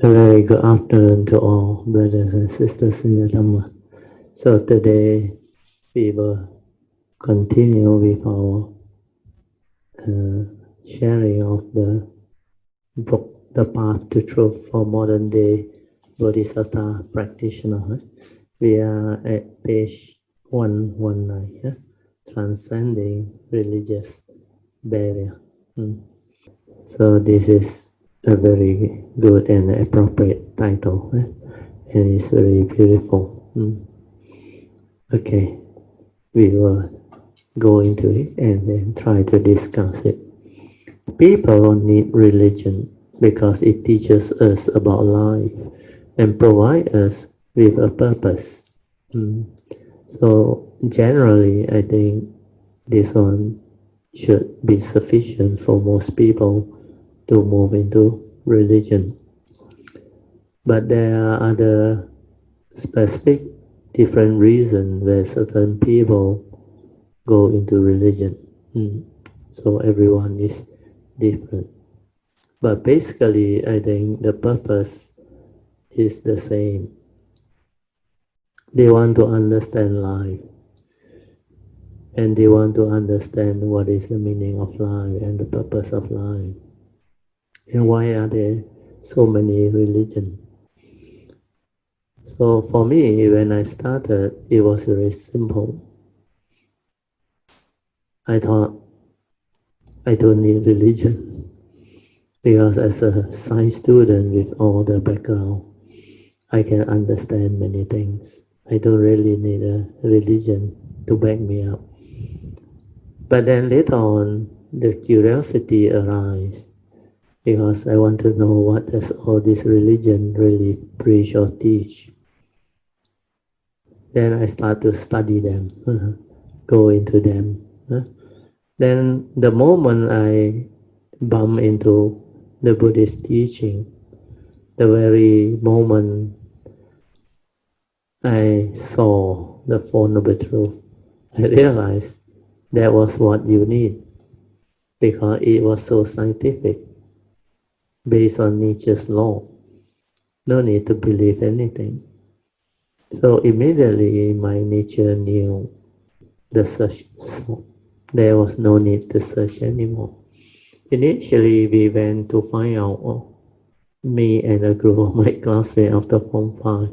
A very good afternoon to all brothers and sisters in the Dhamma. So today we will continue with our sharing of the book, The Path to Truth for Modern Day Bodhisattva Practitioner. We are at page 119, Transcending Religious Barrier. So this is a very good and appropriate title, and it's very beautiful. Okay, we will go into it and then try to discuss it. People need religion because it teaches us about life and provides us with a purpose. So generally, I think this one should be sufficient for most people to move into religion. But there are other specific different reasons where certain people go into religion. So everyone is different. But basically, I think the purpose is the same. They want to understand life. And they want to understand what is the meaning of life and the purpose of life. And why are there so many religions? So for me, when I started, it was very simple. I thought I don't need religion because as a science student with all the background, I can understand many things. I don't really need a religion to back me up. But then later on, the curiosity arises because I want to know what does all this religion really preach or teach. Then I start to study them, go into them. Then the moment I bump into the Buddhist teaching, the very moment I saw the Four Noble Truths, I realized that was what you need because it was so scientific, based on nature's law. No need to believe anything. So immediately my nature knew the search. So there was no need to search anymore. Initially, we went to find out, me and a group of my classmates after Form 5,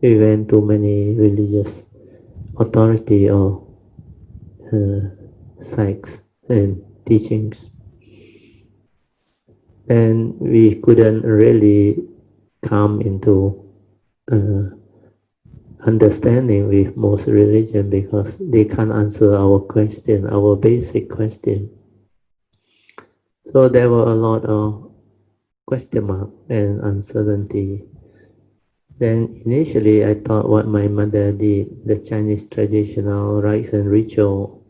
we went to many religious authority or sects and teachings. And we couldn't really come into understanding with most religion because they can't answer our question, our basic question. So there were a lot of question mark and uncertainty. Then initially I thought what my mother did, the Chinese traditional rites and ritual,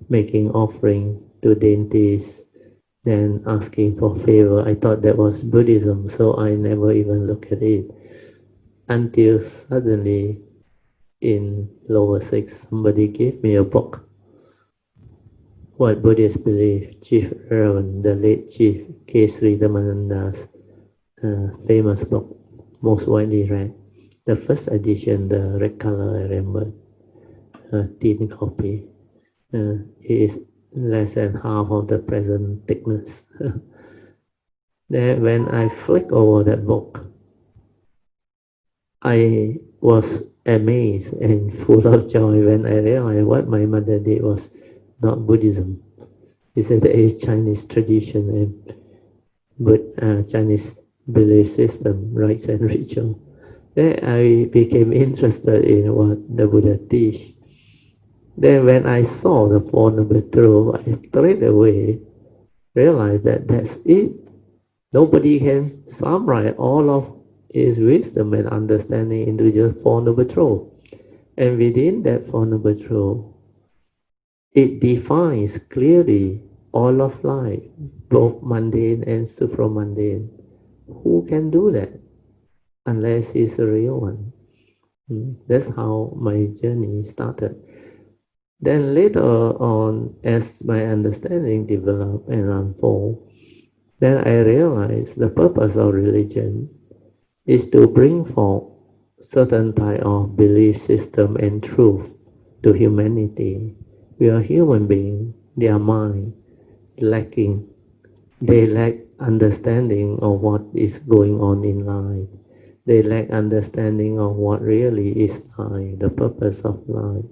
making offering to deities, then asking for favor, I thought that was Buddhism, so I never even looked at it. Until suddenly in lower six, somebody gave me a book. What Buddhists believe, Chief Reverend, the late Chief K. Sri Dhammananda's famous book, most widely read. The first edition, the red color, I remember, thin copy. It is less than half of the present thickness. Then when I flick over that book, I was amazed and full of joy when I realized what my mother did was not Buddhism. It's a Chinese tradition and Chinese belief system, rites and ritual. Then I became interested in what the Buddha teach. Then when I saw the Four Noble Truths, I straight away realized that that's it. Nobody can summarize all of his wisdom and understanding into just Four Noble Truths. And within that Four Noble Truths, it defines clearly all of life, both mundane and supramundane. Who can do that unless he's a real one? That's how my journey started. Then later on, as my understanding developed and unfolded, then I realized the purpose of religion is to bring forth certain type of belief system and truth to humanity. We are human beings, their mind lacking. They lack understanding of what is going on in life. They lack understanding of what really is life, the purpose of life.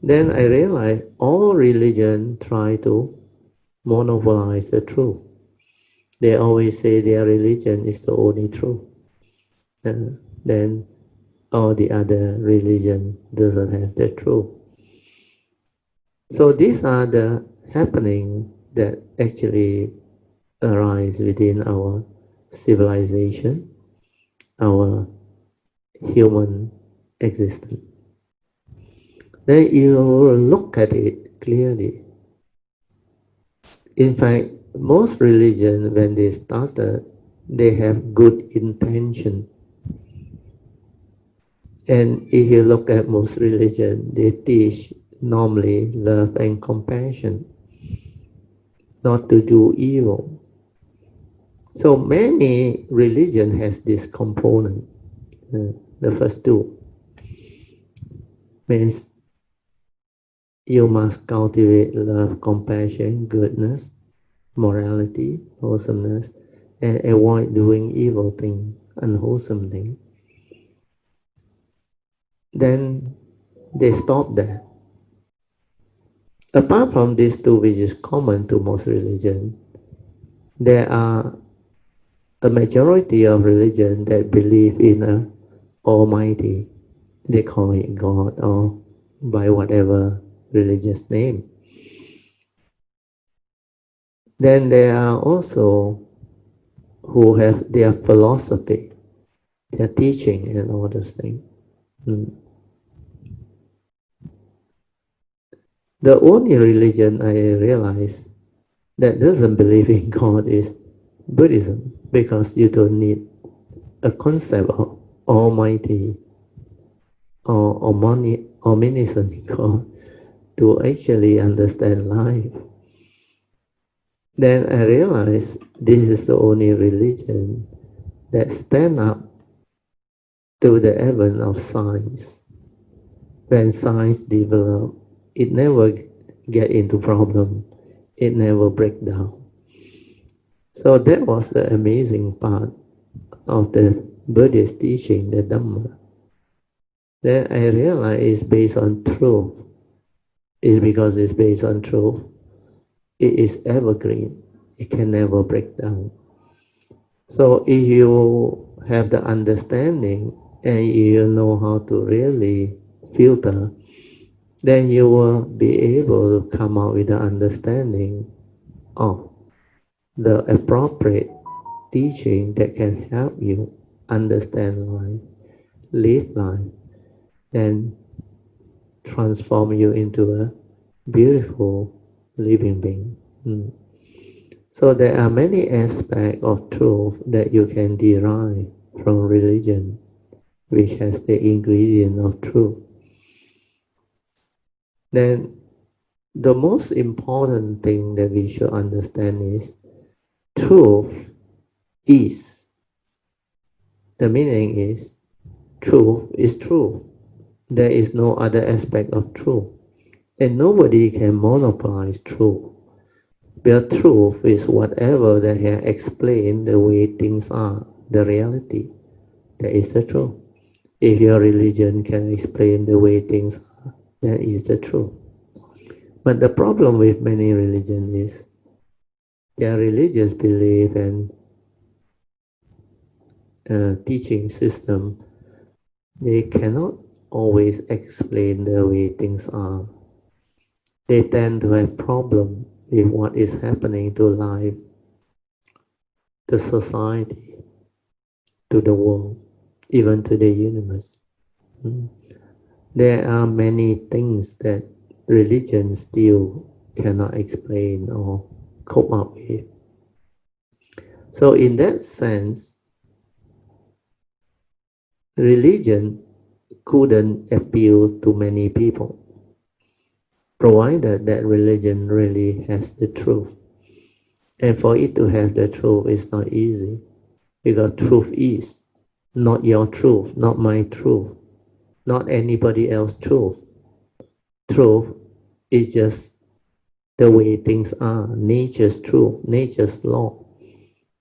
Then I realized all religion try to monopolize the truth. They always say their religion is the only truth. Then all the other religion doesn't have the truth. So these are the happening that actually arise within our civilization, our human existence. Then you look at it clearly. In fact, most religions, when they started, they have good intention. And if you look at most religions, they teach normally love and compassion, not to do evil. So many religion has this component. The first two means you must cultivate love, compassion, goodness, morality, wholesomeness, and avoid doing evil things, unwholesome things. Then they stop there. Apart from these two, which is common to most religions, there are a majority of religions that believe in a Almighty. They call it God or by whatever religious name. Then there are also who have their philosophy, their teaching and all those things. The only religion I realize that doesn't believe in God is Buddhism, because you don't need a concept of Almighty or omniscient God to actually understand life. Then I realized this is the only religion that stand up to the advent of science. When science develop, it never get into problem. It never break down. So that was the amazing part of the Buddhist teaching, the Dhamma. Then I realized it's based on truth. It's because it's based on truth. It is evergreen. It can never break down. So if you have the understanding and you know how to really filter, then you will be able to come out with the understanding of the appropriate teaching that can help you understand life, live life, and transform you into a beautiful living being. So there are many aspects of truth that you can derive from religion, which has the ingredient of truth. Then the most important thing that we should understand is truth is. The meaning is truth is truth. There is no other aspect of truth. And nobody can monopolize truth. But truth is whatever that can explain the way things are, the reality. That is the truth. If your religion can explain the way things are, that is the truth. But the problem with many religions is their religious belief and teaching system, they cannot always explain the way things are. They tend to have problem with what is happening to life, to society, to the world, even to the universe. There are many things that religion still cannot explain or cope up with. So in that sense, religion couldn't appeal to many people, provided that religion really has the truth. And for it to have the truth is not easy. because truth is not your truth, not my truth, not anybody else's truth. Truth is just the way things are, nature's truth, nature's law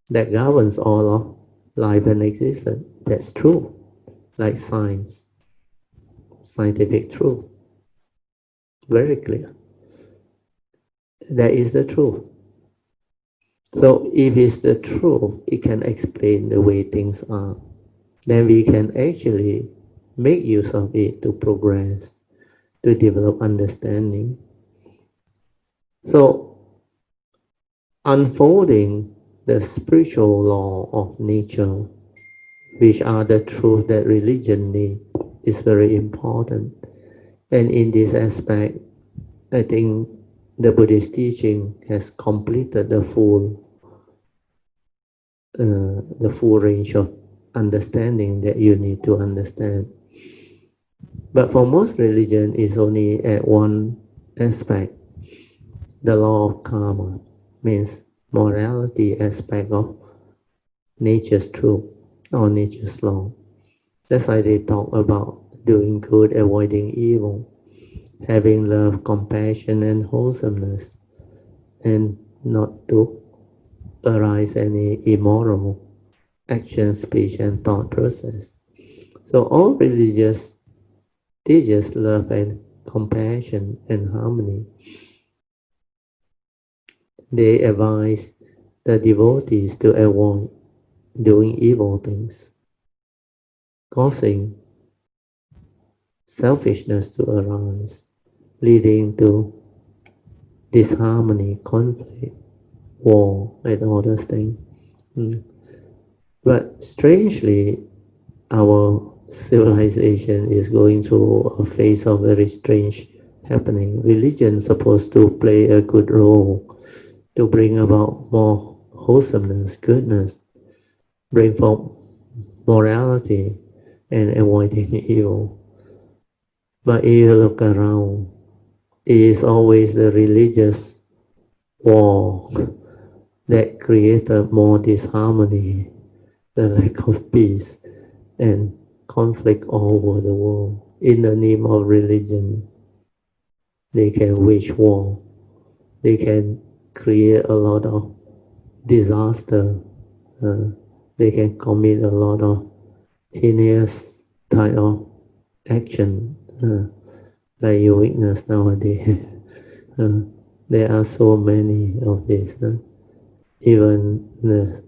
that governs all of life and existence. That's true, like science, scientific truth, very clear. That is the truth. So if it's the truth, it can explain the way things are. Then we can actually make use of it to progress, to develop understanding. So unfolding the spiritual law of nature, which are the truth that religion needs, is very important. And in this aspect, I think the Buddhist teaching has completed the full range of understanding that you need to understand. But for most religion, it's only at one aspect. The law of karma means morality aspect of nature's truth or nature's law. That's why they talk about doing good, avoiding evil, having love, compassion, and wholesomeness, and not to arise any immoral action, speech, and thought process. So all religious teaches love and compassion and harmony. They advise the devotees to avoid doing evil things, causing selfishness to arise, leading to disharmony, conflict, war, and all those things. But strangely, our civilization is going through a phase of very strange happening. Religion is supposed to play a good role to bring about more wholesomeness, goodness, bring forth morality, and avoiding evil. But if you look around, it is always the religious war that created more disharmony, the lack of peace, and conflict all over the world. In the name of religion, they can wage war. They can create a lot of disaster. They can commit a lot of heinous type of action, like you witness nowadays. There are so many of these. Even the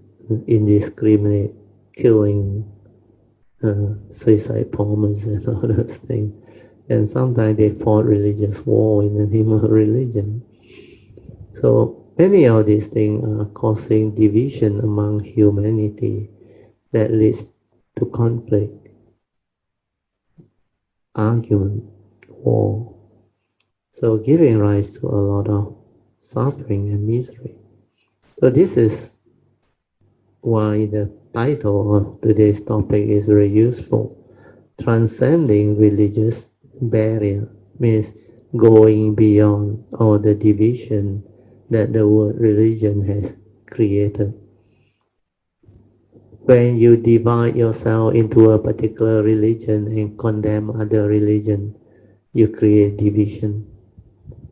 indiscriminate killing, suicide bombers and all those things. And sometimes they fought religious war in the name of religion. So many of these things are causing division among humanity that leads to conflict, argument, war. So giving rise to a lot of suffering and misery. So this is why the title of today's topic is very useful. Transcending religious barrier means going beyond all the division that the word religion has created. When you divide yourself into a particular religion and condemn other religion, you create division.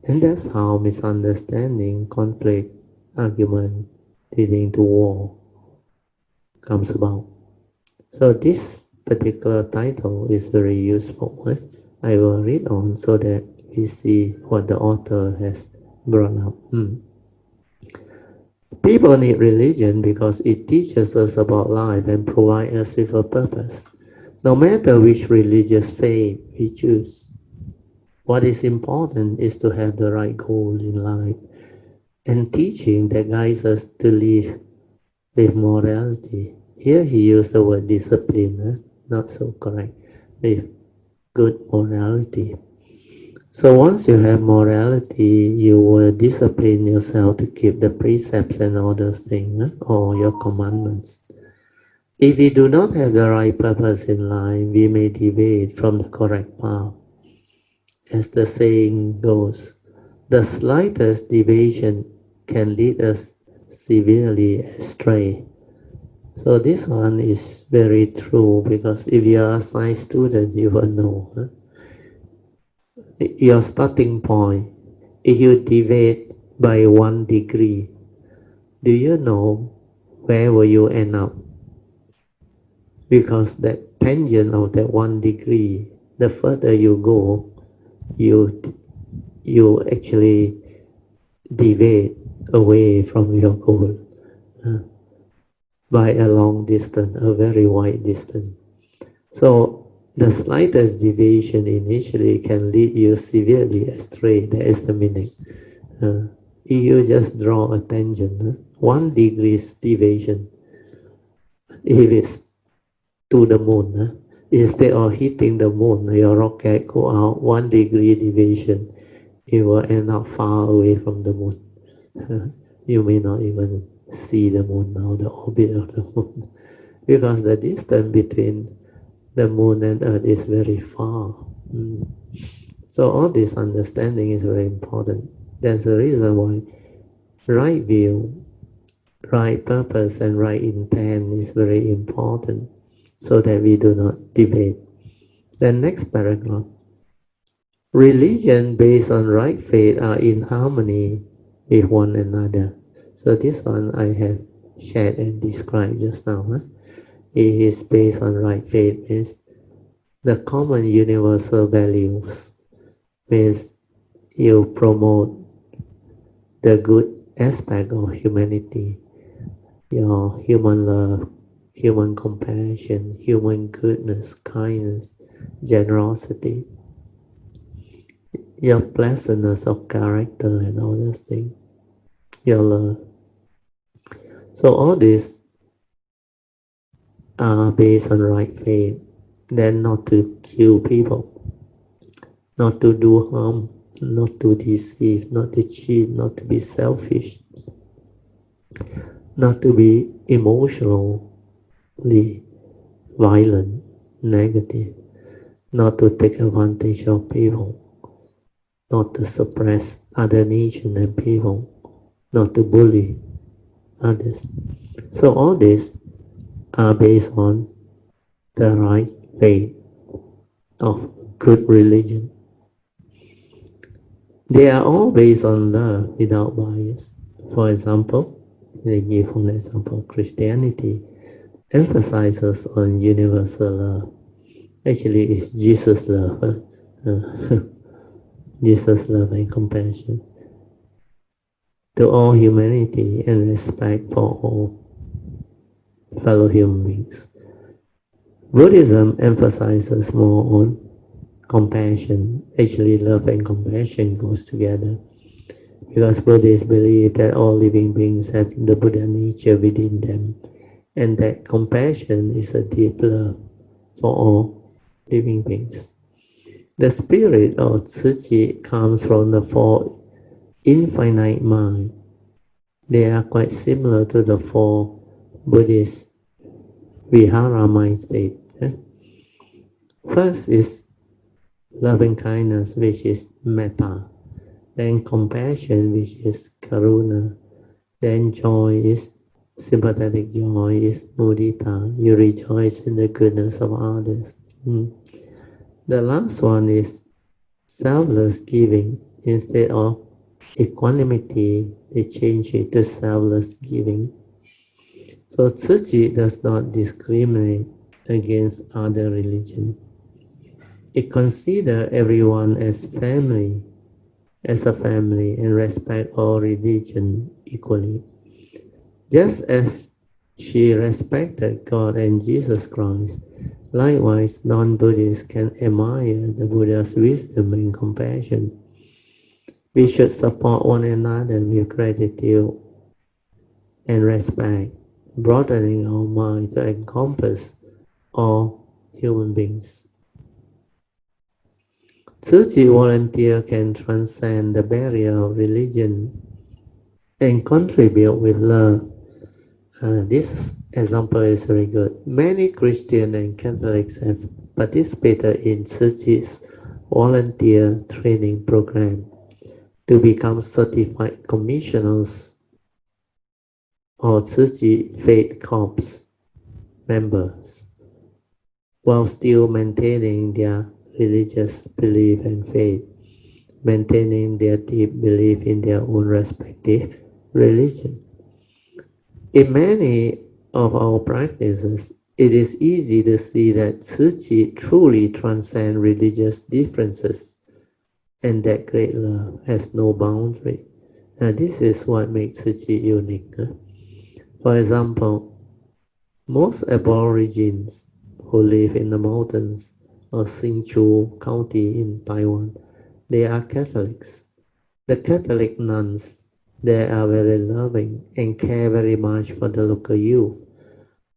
And that's how misunderstanding, conflict, argument, leading to war comes about. So this particular title is very useful. I will read on so that we see what the author has brought up. People need religion because it teaches us about life and provides us with a purpose. No matter which religious faith we choose, what is important is to have the right goal in life and teaching that guides us to live with morality. Here he used the word discipline, not so correct, with good morality. So once you have morality, you will discipline yourself to keep the precepts and all those things, or your commandments. If we do not have the right purpose in life, we may deviate from the correct path. As the saying goes, the slightest deviation can lead us severely astray. So this one is very true because if you are a science student, you will know. Your starting point, if you deviate by 1 degree, do you know where will you end up? Because that tangent of that 1 degree, the further you go, you actually deviate away from your goal by a long distance, a very wide distance. So the slightest deviation initially can lead you severely astray. That is the meaning. If you just draw a tangent, 1 degree deviation, if it's to the moon, instead of hitting the moon, your rocket go out 1 degree deviation, it will end up far away from the moon. You may not even see the moon now, the orbit of the moon, because the distance between the moon and earth is very far. So all this understanding is very important. That's the reason why right view, right purpose and right intent is very important, so that we do not debate. Then next paragraph. Religion based on right faith are in harmony with one another. So this one I have shared and described just now. It is based on right faith, means the common universal values, means you promote the good aspect of humanity, your human love, human compassion, human goodness, kindness, generosity, your pleasantness of character and all those things, your love. So all these are based on right faith. Then not to kill people, not to do harm, not to deceive, not to cheat, not to be selfish, not to be emotionally violent, negative, not to take advantage of people, not to suppress other nations and people, not to bully others. So all these are based on the right faith of good religion. They are all based on love without bias. For example, they give an example, Christianity emphasizes on universal love. Actually, it's Jesus' love. Jesus' love and compassion to all humanity and respect for all fellow human beings. Buddhism emphasizes more on compassion. Actually, love and compassion goes together, because Buddhists believe that all living beings have the Buddha nature within them, and that compassion is a deep love for all living beings. The spirit of Tzu comes from the four infinite mind. They are quite similar to the four Buddhist Vihara mind state. First is loving kindness, which is metta. Then compassion, which is karuna. Then joy is sympathetic joy, is mudita. You rejoice in the goodness of others. The last one is selfless giving. Instead of equanimity, they change it to selfless giving. So Tzu does not discriminate against other religion. It considers everyone as a family, and respect all religion equally. Just as she respected God and Jesus Christ, likewise non-Buddhists can admire the Buddha's wisdom and compassion. We should support one another with gratitude and respect, broadening our mind to encompass all human beings. Tzu volunteer can transcend the barrier of religion and contribute with love. This example is very good. Many Christians and Catholics have participated in Tzu's volunteer training program to become certified commissioners or Tzu Faith Corps. members, while still maintaining their religious belief and faith, maintaining their deep belief in their own respective religion. In many of our practices, it is easy to see that Tzu Chi truly transcends religious differences and that great love has no boundary. And this is what makes Tzu Chi unique. For example, most aborigines who live in the mountains of Hsinchu County in Taiwan, they are Catholics. The Catholic nuns, they are very loving and care very much for the local youth.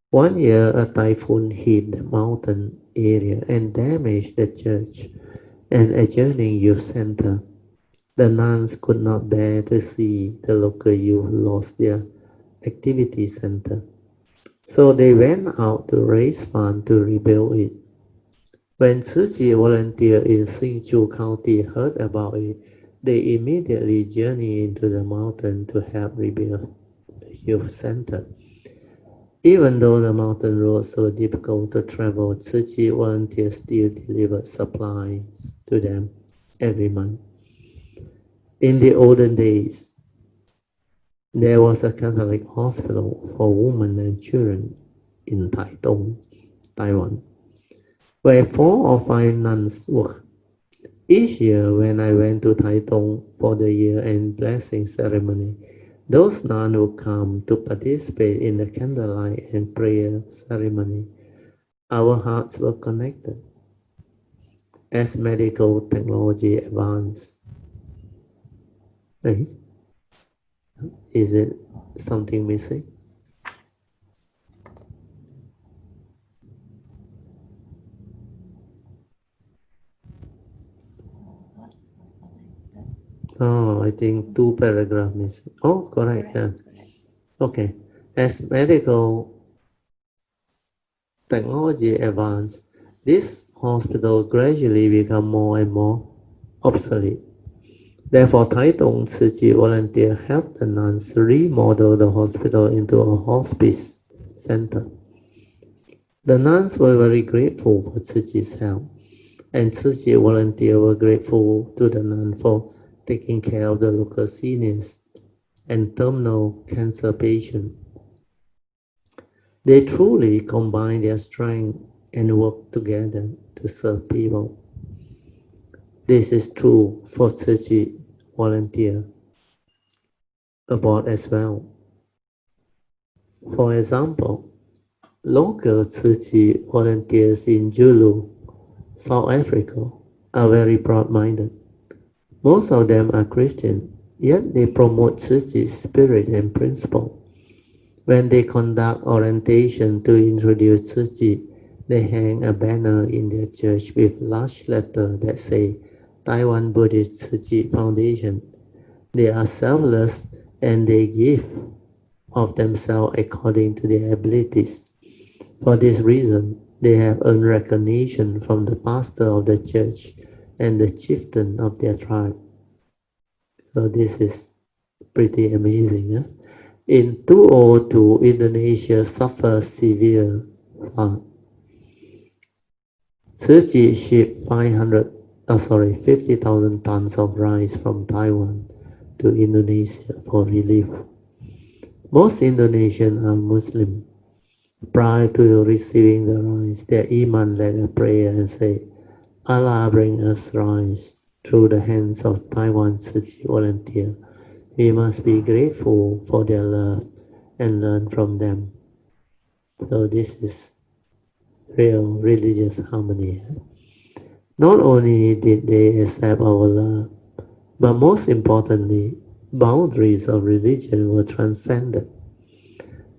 One year, a typhoon hit the mountain area and damaged the church and adjoining youth center. The nuns could not bear to see the local youth lost their activity center. So they went out to raise funds to rebuild it. When Tzu Chi volunteers in Hsinchu County heard about it, they immediately journeyed into the mountain to help rebuild the youth center. Even though the mountain roads were difficult to travel, Tzu Chi volunteers still delivered supplies to them every month. In the olden days, there was a Catholic hospital for women and children in Taitung, Taiwan, where 4 or 5 nuns worked. Each year when I went to Taitung for the year-end blessing ceremony, those nuns would come to participate in the candlelight and prayer ceremony. Our hearts were connected. As medical technology advanced, is it something missing? Oh, I think 2 paragraphs missing. Oh, correct, yeah. Okay. As medical technology advanced, this hospital gradually become more and more obsolete. Therefore, Taitung Tzu Chi volunteer helped the nuns remodel the hospital into a hospice center. The nuns were very grateful for Tzu Chi's help, and Tzu Chi volunteers were grateful to the nuns for taking care of the local seniors and terminal cancer patients. They truly combine their strength and work together to serve people. This is true for Tzu Chi volunteer abroad as well. For example, local Tzu Chi volunteers in Zulu, South Africa, are very broad-minded. Most of them are Christian, yet they promote Tzu Chi's spirit and principle. When they conduct orientation to introduce Tzu Chi, they hang a banner in their church with large letters that say Taiwan Buddhist Tzu Chi Foundation. They are selfless and they give of themselves according to their abilities. For this reason, they have earned recognition from the pastor of the church and the chieftain of their tribe. So this is pretty amazing. Huh? In 2002, Indonesia suffered severe flood. Tzu Chi shipped 50,000 tons of rice from Taiwan to Indonesia for relief. Most Indonesians are Muslim. Prior to receiving the rice, their imam led a prayer and said, Allah bring us rice through the hands of Taiwan Tzu Chi volunteer. We must be grateful for their love and learn from them. So this is real religious harmony. Not only did they accept our love, but most importantly, boundaries of religion were transcended.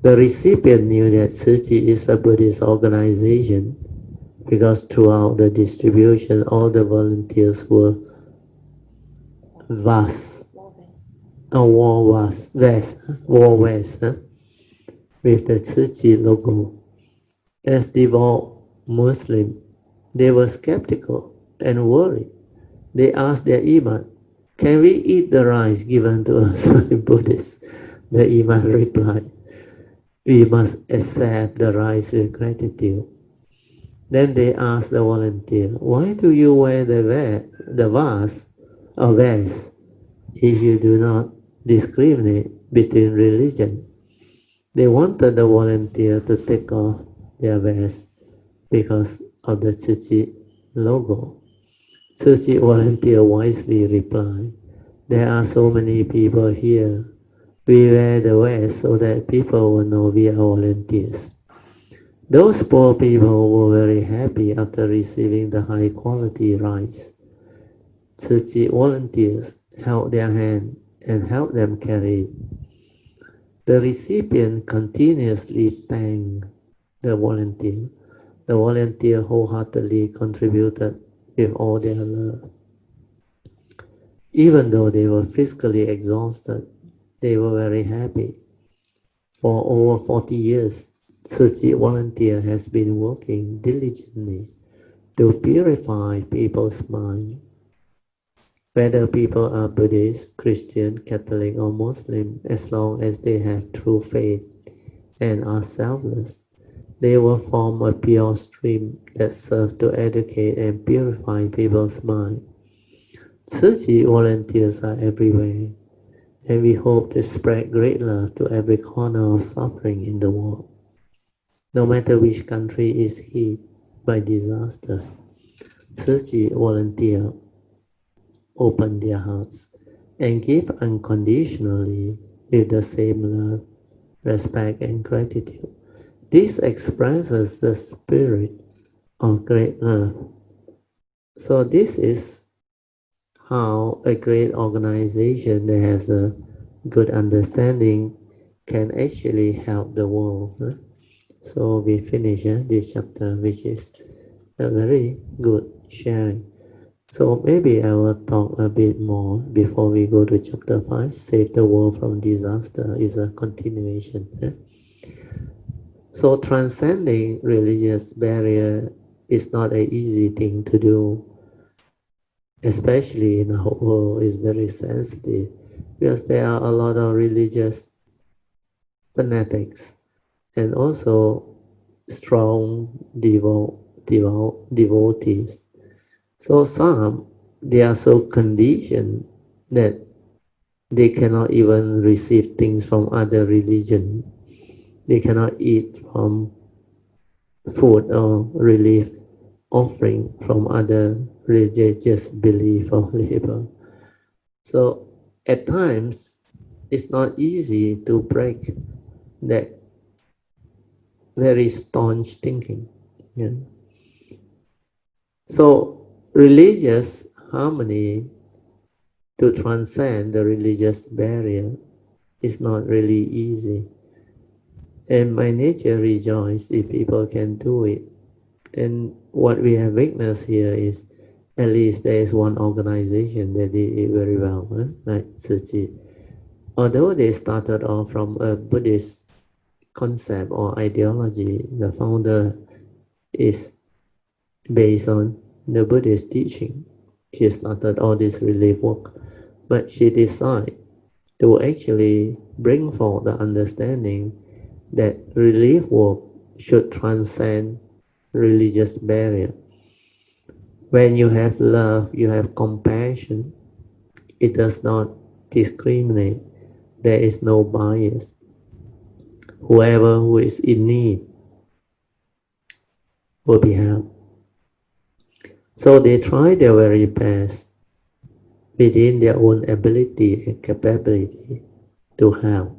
The recipient knew that Tzu Chi is a Buddhist organization because throughout the distribution, all the volunteers were war vest with the Tzu Chi logo. As devout Muslims, they were skeptical and worried. They asked their imam, "Can we eat the rice given to us by Buddhists?" The imam replied, we must accept the rice with gratitude. Then they asked the volunteer, why do you wear the vase or vest if you do not discriminate between religion? They wanted the volunteer to take off their vest because of the Tzu logo. Tzu volunteer wisely replied, there are so many people here. We wear the vest so that people will know we are volunteers. Those poor people were very happy after receiving the high quality rice. Tzu volunteers held their hand and helped them carry it. The recipient continuously thanked the volunteer. The volunteer wholeheartedly contributed with all their love. Even though they were physically exhausted, they were very happy. For over 40 years, Tzu volunteer has been working diligently to purify people's mind. Whether people are Buddhist, Christian, Catholic, or Muslim, as long as they have true faith and are selfless, they will form a pure stream that serves to educate and purify people's mind. Tzu volunteers are everywhere, and we hope to spread great love to every corner of suffering in the world. No matter which country is hit by disaster, Tzu volunteers open their hearts and give unconditionally with the same love, respect, and gratitude. This expresses the spirit of great love. So this is how a great organization that has a good understanding can actually help the world. So we finish this chapter, which is a very good sharing. So maybe I will talk a bit more before we go to chapter 5. Save the world from disaster is a continuation. So transcending religious barrier is not an easy thing to do, especially in our world is very sensitive, because there are a lot of religious fanatics and also strong devotees. So some, they are so conditioned that they cannot even receive things from other religion. They cannot eat from food or relief offering from other religious belief or label. So at times, it's not easy to break that very staunch thinking. Yeah. So religious harmony, to transcend the religious barrier, is not really easy. And my nature rejoices if people can do it. And what we have witnessed here is, at least there is one organization that did it very well, like Tzu. Although they started off from a Buddhist concept or ideology, the founder is based on the Buddhist teaching. She started all this relief work, but she decided to actually bring forth the understanding that relief work should transcend religious barrier. When you have love, you have compassion, it does not discriminate. There is no bias. Whoever who is in need will be helped. So they try their very best within their own ability and capability to help,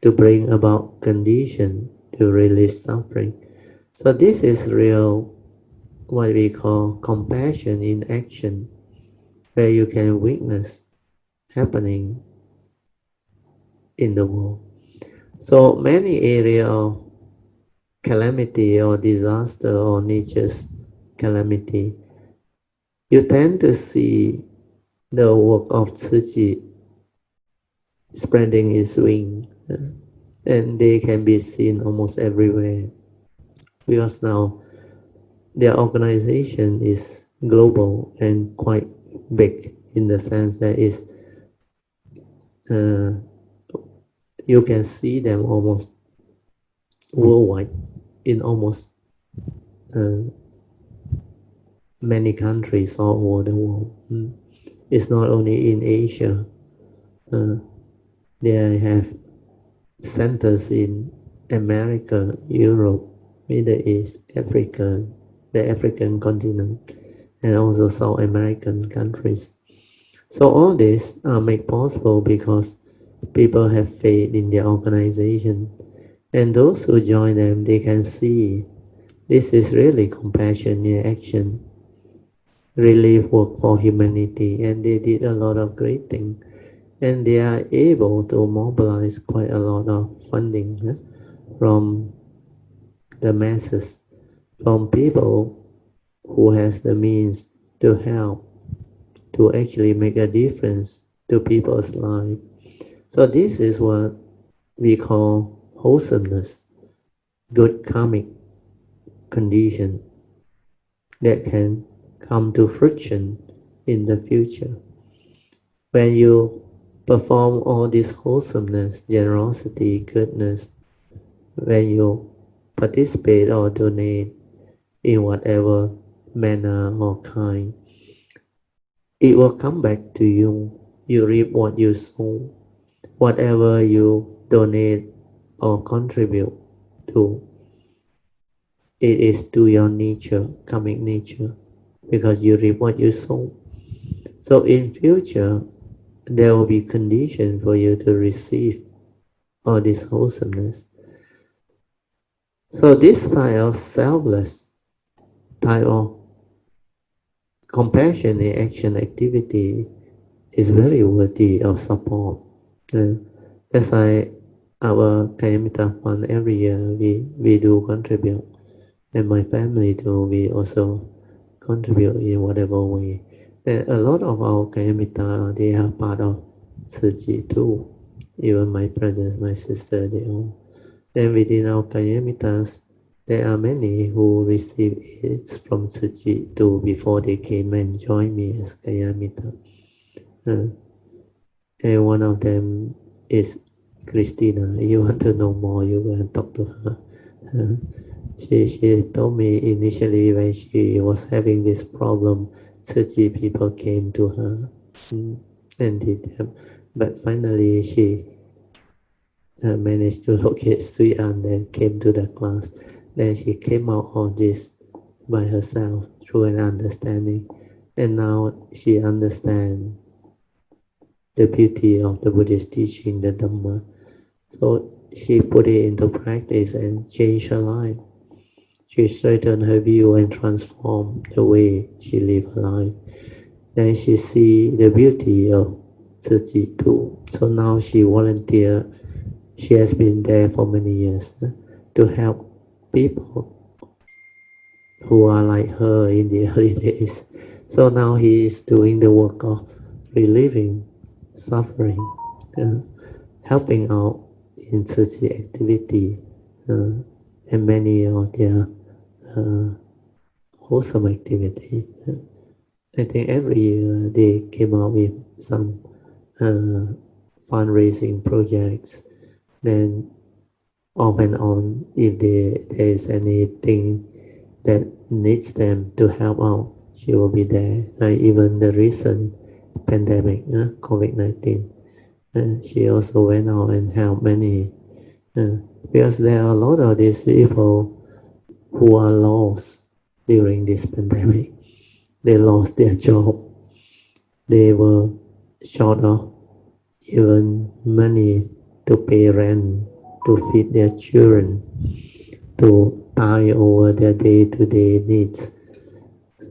to bring about condition to release suffering. So this is real, what we call compassion in action, where you can witness happening in the world. So many areas of calamity or disaster or nature's calamity, you tend to see the work of Tzu spreading its wing, and they can be seen almost everywhere, because now their organization is global and quite big, in the sense that is you can see them almost worldwide in almost many countries all over the world. It's not only in Asia. They have centers in America, Europe, Middle East, Africa, the African continent, and also South American countries. So all this are made possible because people have faith in their organization, and those who join them, they can see this is really compassion in action, relief work for humanity, and they did a lot of great things, and they are able to mobilize quite a lot of funding from the masses, from people who has the means to help, to actually make a difference to people's life. So this is what we call wholesomeness, good karmic condition that can come to fruition in the future. When you perform all this wholesomeness, generosity, goodness, when you participate or donate in whatever manner or kind, it will come back to you. You reap what you sow. Whatever you donate or contribute to, it is to your nature, karmic nature, because you reap what you sow. So in future, there will be condition for you to receive all this wholesomeness. So this type of selfless, type of compassionate action activity is very worthy of support. That's why our Kayamita Fund every year we do contribute, and my family too, we also contribute in whatever way. Then a lot of our Kayamita, they are part of Tzu Chi too. Even my brothers, my sister, they all. Then within our Kayamitas, there are many who receive it from Tzu Chi too before they came and joined me as Kayamita. And one of them is Christina. You want to know more, you go and talk to her. She told me initially when she was having this problem, Tzu Chi people came to her and did them. But finally she managed to locate Sui An and came to the class. Then she came out of this by herself through an understanding. And now she understands the beauty of the Buddhist teaching, the Dhamma. So she put it into practice and changed her life. She straightened her view and transformed the way she lived her life. Then she see the beauty of Tzu Chi too. So now she volunteer. She has been there for many years to help people who are like her in the early days. So now he is doing the work of relieving suffering, helping out in such activity, and many of their wholesome activity. I think every year they came out with some fundraising projects. Then off and on, if there is anything that needs them to help out, she will be there. Like even the recent pandemic, COVID-19, she also went out and helped many, because there are a lot of these people who are lost during this pandemic. They lost their job. They were short of even money to pay rent, to feed their children, to tide over their day-to-day needs.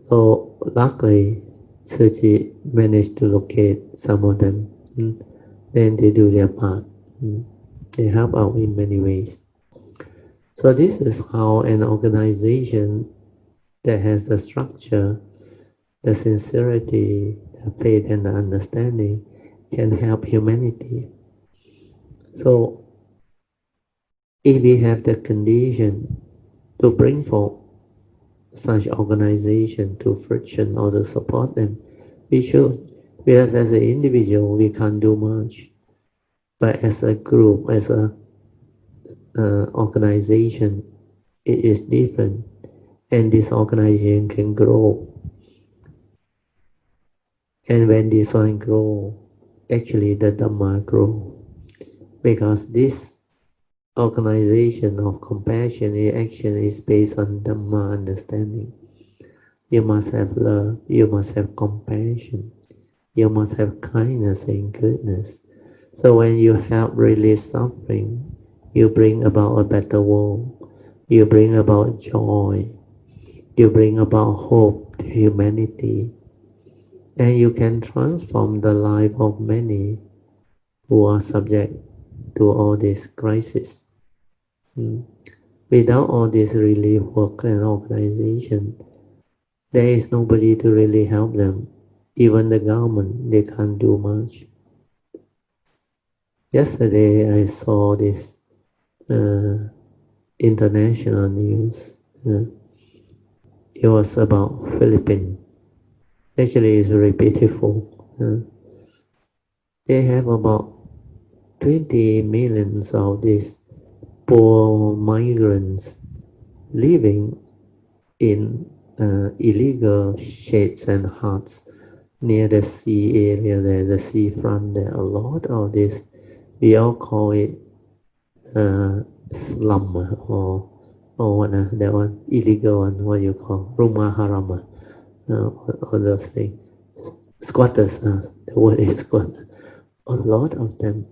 So luckily, Tzu Chi managed to locate some of them. Then they do their part. They help out in many ways. So this is how an organization that has the structure, the sincerity, the faith, and the understanding can help humanity. So if we have the condition to bring forth such organization to fruition or to support them, we should. Because as an individual, we can't do much. But as a group, as a organization, it is different, and this organization can grow. And when this one grow, actually the Dhamma grow, because this organization of compassion in action is based on Dhamma understanding. You must have love, you must have compassion, you must have kindness and goodness. So when you help release suffering, you bring about a better world, you bring about joy, you bring about hope to humanity, and you can transform the life of many who are subject to all this crisis. Without all this relief work and organization, there is nobody to really help them. Even the government, they can't do much. Yesterday, I saw this international news. It was about Philippines. Actually, it's very pitiful. They have about 20 millions of these poor migrants living in illegal sheds and huts near the sea area there, the seafront there. A lot of this, we all call it slum or what that one, illegal one, what you call, rumah haram, all those things. Squatters, the word is squatter. A lot of them.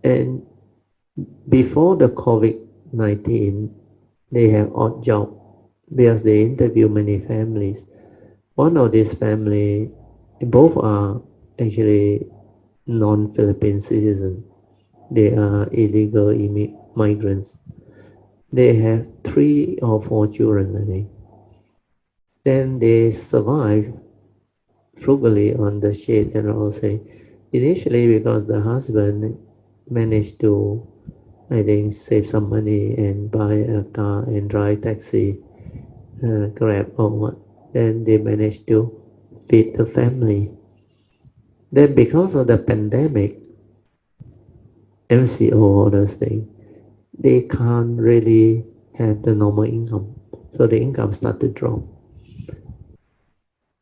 And before the COVID-19, they have odd job because they interview many families. One of these family, both are actually non-Philippine citizens. They are illegal migrants. They have 3 or 4 children, I think. Then they survive frugally on the shed and also initially because the husband managed to, I think, save some money and buy a car and drive taxi, Grab or what. Then they managed to feed the family. Then because of the pandemic, MCO, all those things, they can't really have the normal income. So the income started to drop.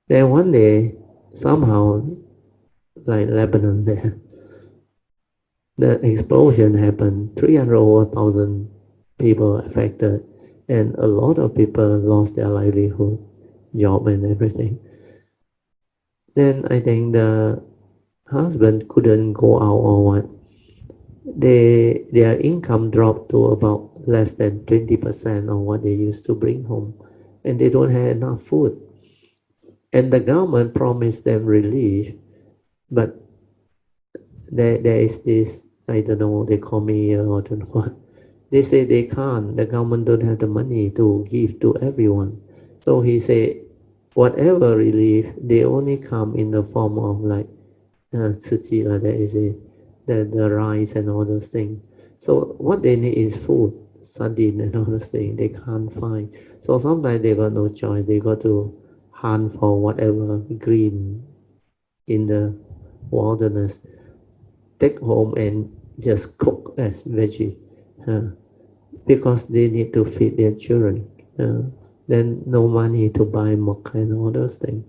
Then one day, somehow, like Lebanon there, the explosion happened, 300,000 people affected, and a lot of people lost their livelihood, job and everything. Then I think the husband couldn't go out or what. Their income dropped to about less than 20% of what they used to bring home, and they don't have enough food. And the government promised them relief, but there is this, I don't know, they call me or don't know what. They say they can't. The government don't have the money to give to everyone. So he said, whatever relief, they only come in the form of like that is the rice and all those things. So what they need is food, sardine and all those things. They can't find. So sometimes they got no choice. They got to hunt for whatever green in the wilderness, take home and just cook as veggie, because they need to feed their children. Then no money to buy milk and all those things.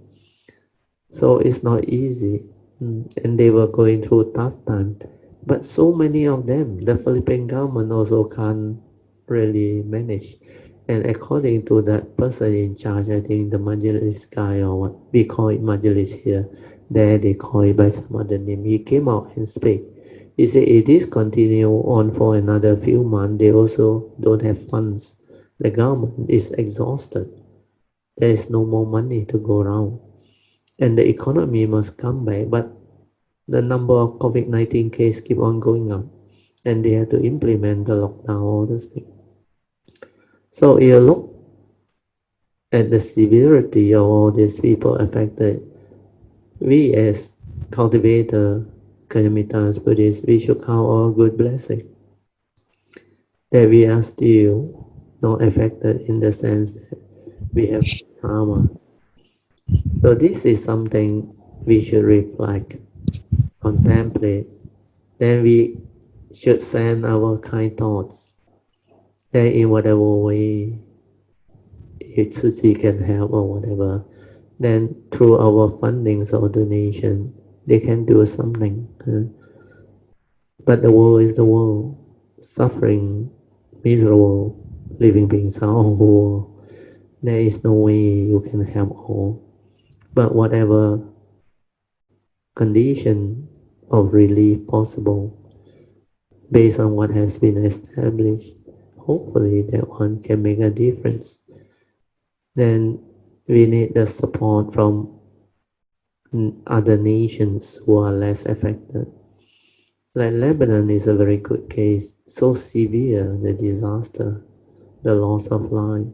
So it's not easy. And they were going through tough time. But so many of them, the Philippine government also can't really manage. And according to that person in charge, I think the Majelis guy or what we call it Majelis here, there they call it by some other name. He came out and speak. He said if this continue on for another few months, they also don't have funds. The government is exhausted. There is no more money to go around. And the economy must come back. But the number of COVID-19 cases keep on going up. And they have to implement the lockdown, all those things. So you look at the severity of all these people affected. We as cultivator, Kanyamitas Buddhists, we should count all good blessings. That we are still not affected in the sense that we have karma. So this is something we should reflect, contemplate. Then we should send our kind thoughts. That in whatever way if Tzu can help or whatever, then through our fundings or donation, they can do something. But the world is the world, suffering, miserable, living beings are all whole. There is no way you can help all. But whatever condition of relief possible, based on what has been established, hopefully that one can make a difference. Then we need the support from other nations who are less affected. Like Lebanon is a very good case, so severe the disaster, the loss of life.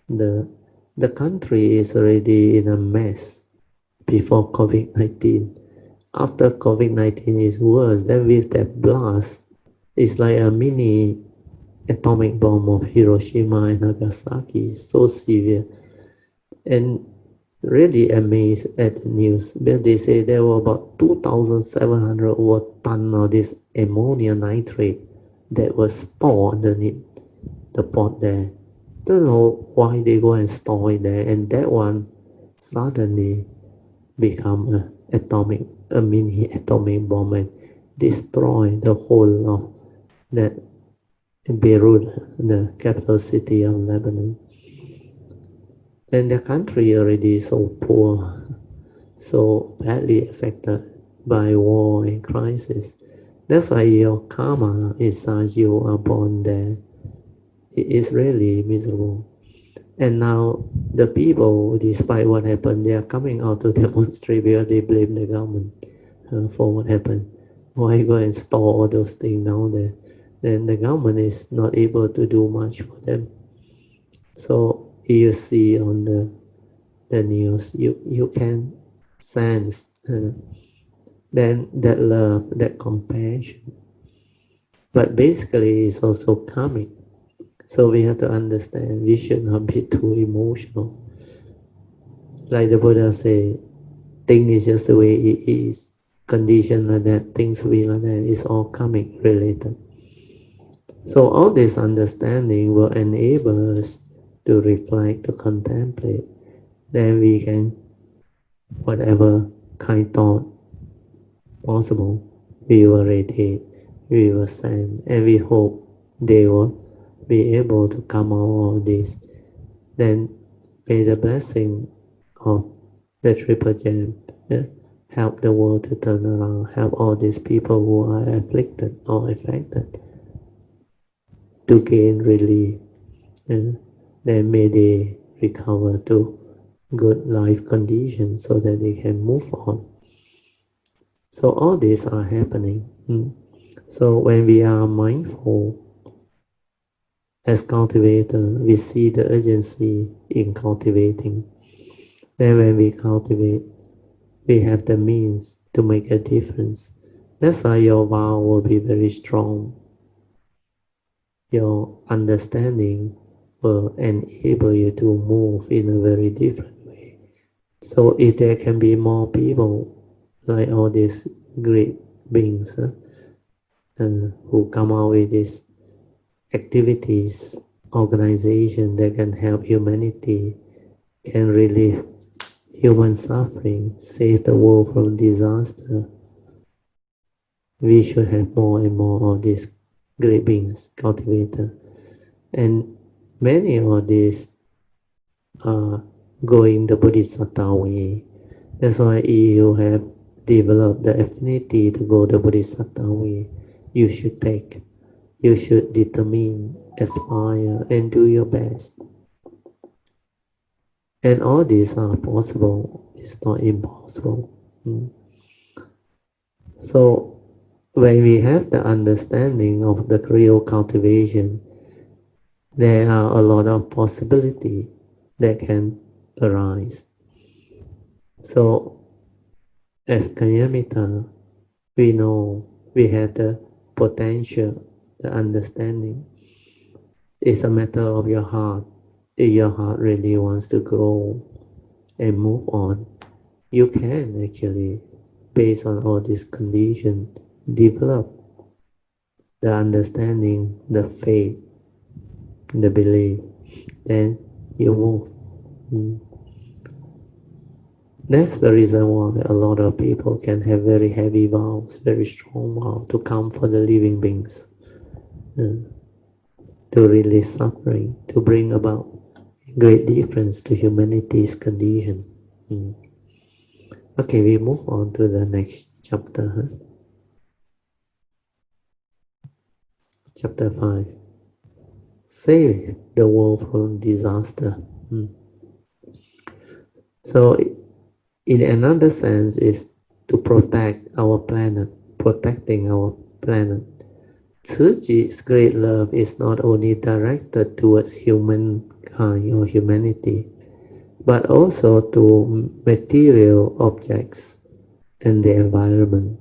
The country is already in a mess before COVID-19. After COVID-19 is worse, then with that blast, it's like a mini atomic bomb of Hiroshima and Nagasaki, so severe. And really amazed at the news, where they say there were about 2,700 over ton of this ammonia nitrate that was stored underneath the pot there. Don't know why they go and store it there, and that one suddenly become a mini atomic bomb and destroy the whole of that Beirut, the capital city of Lebanon. And the country already so poor, so badly affected by war and crisis. That's why your karma is such you are born there. It is really miserable. And now the people, despite what happened, they are coming out to demonstrate because they blame the government for what happened. Why go and store all those things down there? Then the government is not able to do much for them. So you see on the news, you can sense then that love, that compassion. But basically it's also karmic. So we have to understand we should not be too emotional. Like the Buddha say, thing is just the way it is. Condition like that, things be like that, it's all karmic related. So all this understanding will enable us to reflect, to contemplate. Then we can, whatever kind thought possible, we will radiate, we will send, and we hope they will be able to come out of this. Then may the blessing of the Triple Gem help the world to turn around, help all these people who are afflicted or affected to gain relief. Then may they recover to good life conditions so that they can move on. So all these are happening. So when we are mindful as cultivator, we see the urgency in cultivating. Then when we cultivate, we have the means to make a difference. That's why your vow will be very strong. Your understanding will enable you to move in a very different way. So if there can be more people like all these great beings who come out with these activities, organization that can help humanity, can relieve human suffering, save the world from disaster, we should have more and more of these great beings, cultivator. And many of these are going the Bodhisattva way. That's why if you have developed the affinity to go the Bodhisattva way, you should take, you should determine, aspire, and do your best. And all these are possible, it's not impossible. So when we have the understanding of the real cultivation, there are a lot of possibility that can arise. So as Kanyamita, we know we have the potential, the understanding. It's a matter of your heart. If your heart really wants to grow and move on, you can actually, based on all these conditions, develop the understanding, the faith, the belief, then you move. That's the reason why a lot of people can have very heavy vows, very strong vows to come for the living beings, to release suffering, to bring about great difference to humanity's condition. Okay, we move on to the next chapter. Chapter 5. Save the world from disaster. So, in another sense, is to protect our planet, protecting our planet. Tzuji's great love is not only directed towards humankind or humanity, but also to material objects and the environment.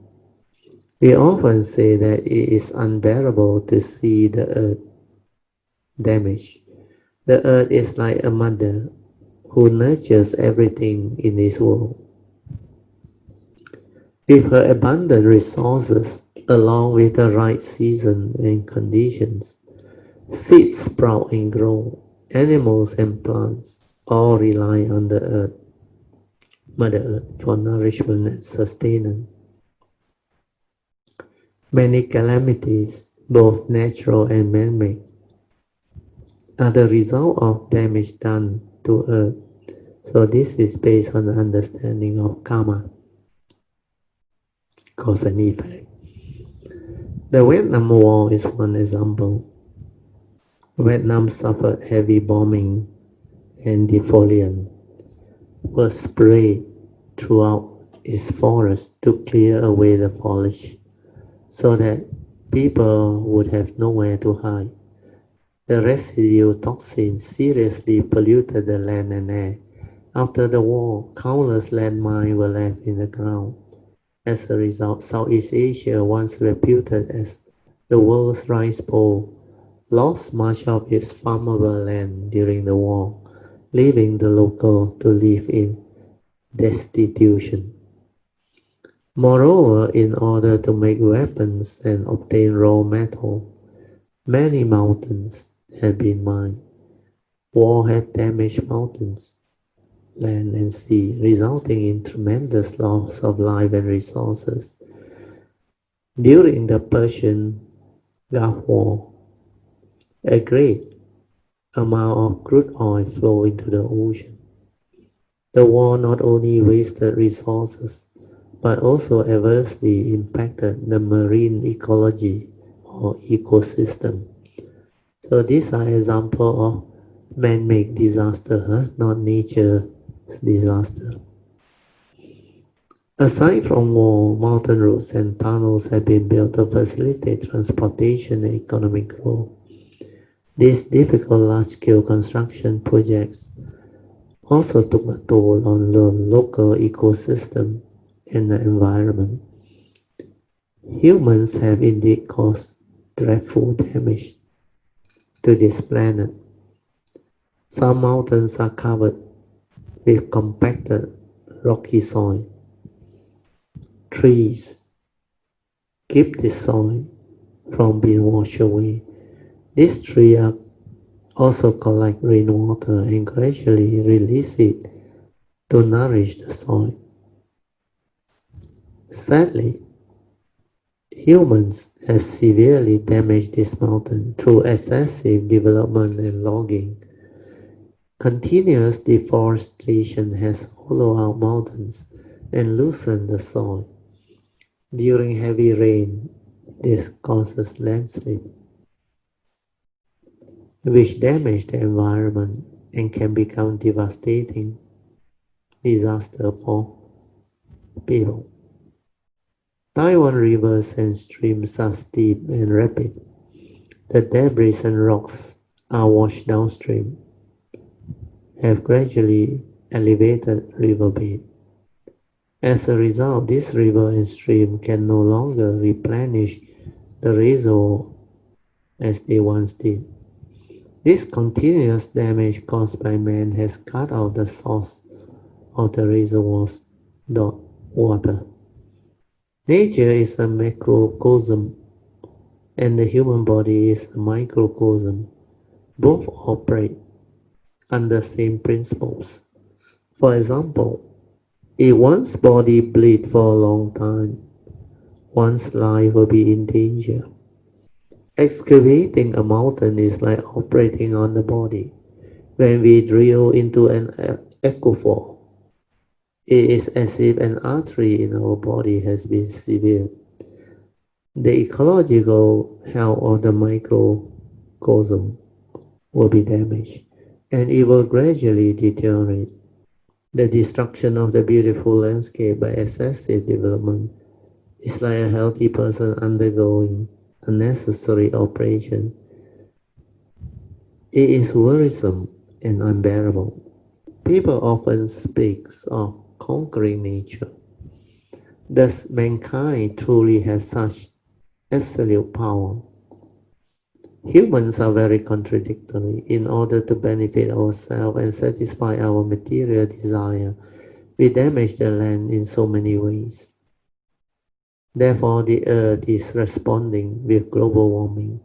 We often say that it is unbearable to see the earth damaged. The earth is like a mother who nurtures everything in this world. With her abundant resources, along with the right season and conditions, seeds sprout and grow. Animals and plants all rely on the earth, Mother Earth, for nourishment and sustenance. Many calamities, both natural and man-made, are the result of damage done to earth. So this is based on the understanding of karma, cause and effect. The Vietnam War is one example. Vietnam suffered heavy bombing and defoliation was sprayed throughout its forests to clear away the foliage so that people would have nowhere to hide. The residue toxins seriously polluted the land and air. After the war, countless landmines were left in the ground. As a result, Southeast Asia, once reputed as the world's rice bowl, lost much of its farmable land during the war, leaving the local to live in destitution. Moreover, in order to make weapons and obtain raw metal, many mountains have been mined. War had damaged mountains, land and sea, resulting in tremendous loss of life and resources. During the Persian Gulf War, a great amount of crude oil flowed into the ocean. The war not only wasted resources, but also adversely impacted the marine ecology or ecosystem. So these are examples of man-made disaster, not nature's disaster. Aside from war, mountain roads and tunnels have been built to facilitate transportation and economic growth. These difficult large-scale construction projects also took a toll on the local ecosystem and the environment. Humans have indeed caused dreadful damage to this planet. Some mountains are covered with compacted rocky soil. Trees keep the soil from being washed away. These trees also collect rainwater and gradually release it to nourish the soil. Sadly, humans have severely damaged this mountain through excessive development and logging. Continuous deforestation has hollowed out mountains and loosened the soil. During heavy rain, this causes landslip, which damage the environment and can become devastating disaster for people. Taiwan rivers and streams are steep and rapid. The debris and rocks are washed downstream, have gradually elevated riverbed. As a result, this river and stream can no longer replenish the reservoir as they once did. This continuous damage caused by man has cut out the source of the reservoir's water. Nature is a macrocosm and the human body is a microcosm. Both operate under same principles. For example, if one's body bleeds for a long time, one's life will be in danger. Excavating a mountain is like operating on the body. When we drill into an aquifer, it is as if an artery in our body has been severed. The ecological health of the microcosm will be damaged, and it will gradually deteriorate. The destruction of the beautiful landscape by excessive development is like a healthy person undergoing a necessary operation. It is worrisome and unbearable. People often speak of conquering nature. Does mankind truly have such absolute power? Humans are very contradictory. In order to benefit ourselves and satisfy our material desire, we damage the land in so many ways. Therefore, the earth is responding with global warming.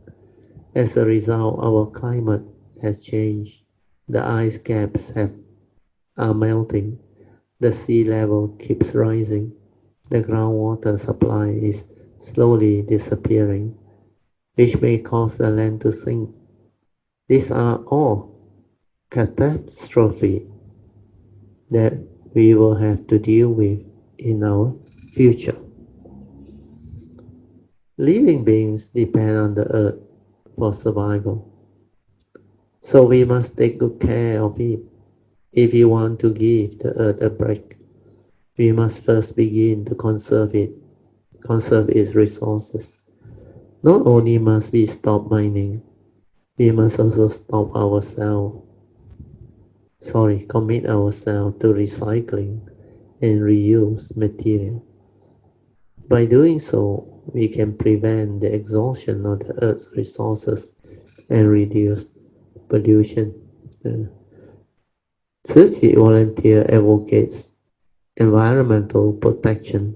As a result, our climate has changed. The ice caps are melting. The sea level keeps rising. The groundwater supply is slowly disappearing, which may cause the land to sink. These are all catastrophes that we will have to deal with in our future. Living beings depend on the earth for survival, so we must take good care of it. If we want to give the earth a break, we must first begin to conserve its resources. Not only must we stop mining, we must also commit ourselves to recycling and reuse material. By doing so, we can prevent the exhaustion of the earth's resources and reduce pollution. Tzu Chi volunteer advocates environmental protection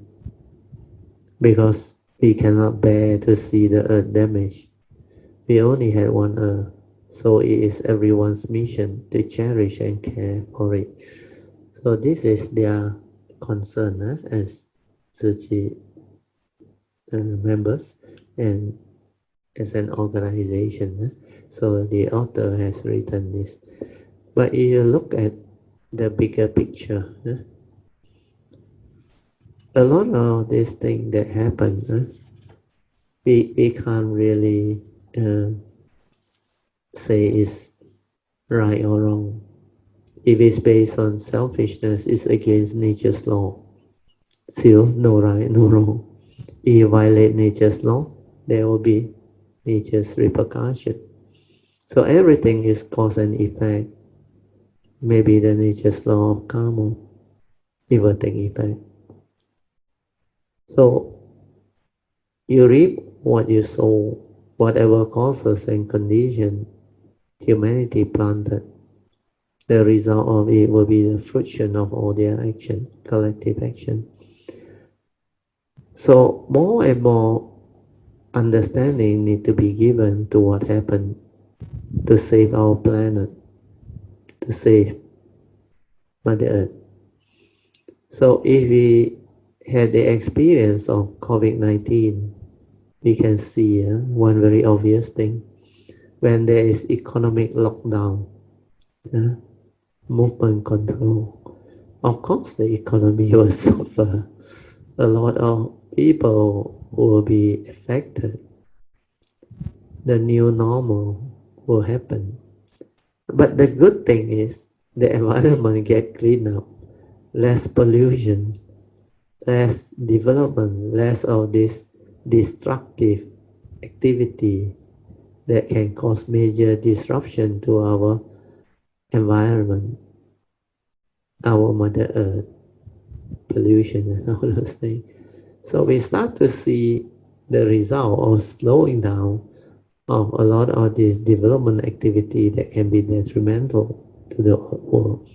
because we cannot bear to see the earth damaged. We only had one earth, so it is everyone's mission to cherish and care for it. So this is their concern as Tzu Chi members and as an organization. So the author has written this. But if you look at the bigger picture, a lot of these things that happen, we can't really say is right or wrong. If it's based on selfishness, it's against nature's law. Still, no right, no wrong. If you violate nature's law, there will be nature's repercussion. So everything is cause and effect. Maybe the nature's law of karma, it will take effect. So you reap what you sow, whatever causes and condition humanity planted. The result of it will be the fruition of all their action, collective action. So more and more understanding need to be given to what happened to save our planet, to save Mother Earth. So if we had the experience of COVID-19, we can see one very obvious thing. When there is economic lockdown, movement control, of course the economy will suffer. A lot of people will be affected. The new normal will happen. But the good thing is the environment get cleaned up, less pollution, less development, less of this destructive activity that can cause major disruption to our environment, our Mother Earth, pollution and all those things. So we start to see the result of slowing down of a lot of this development activity that can be detrimental to the world.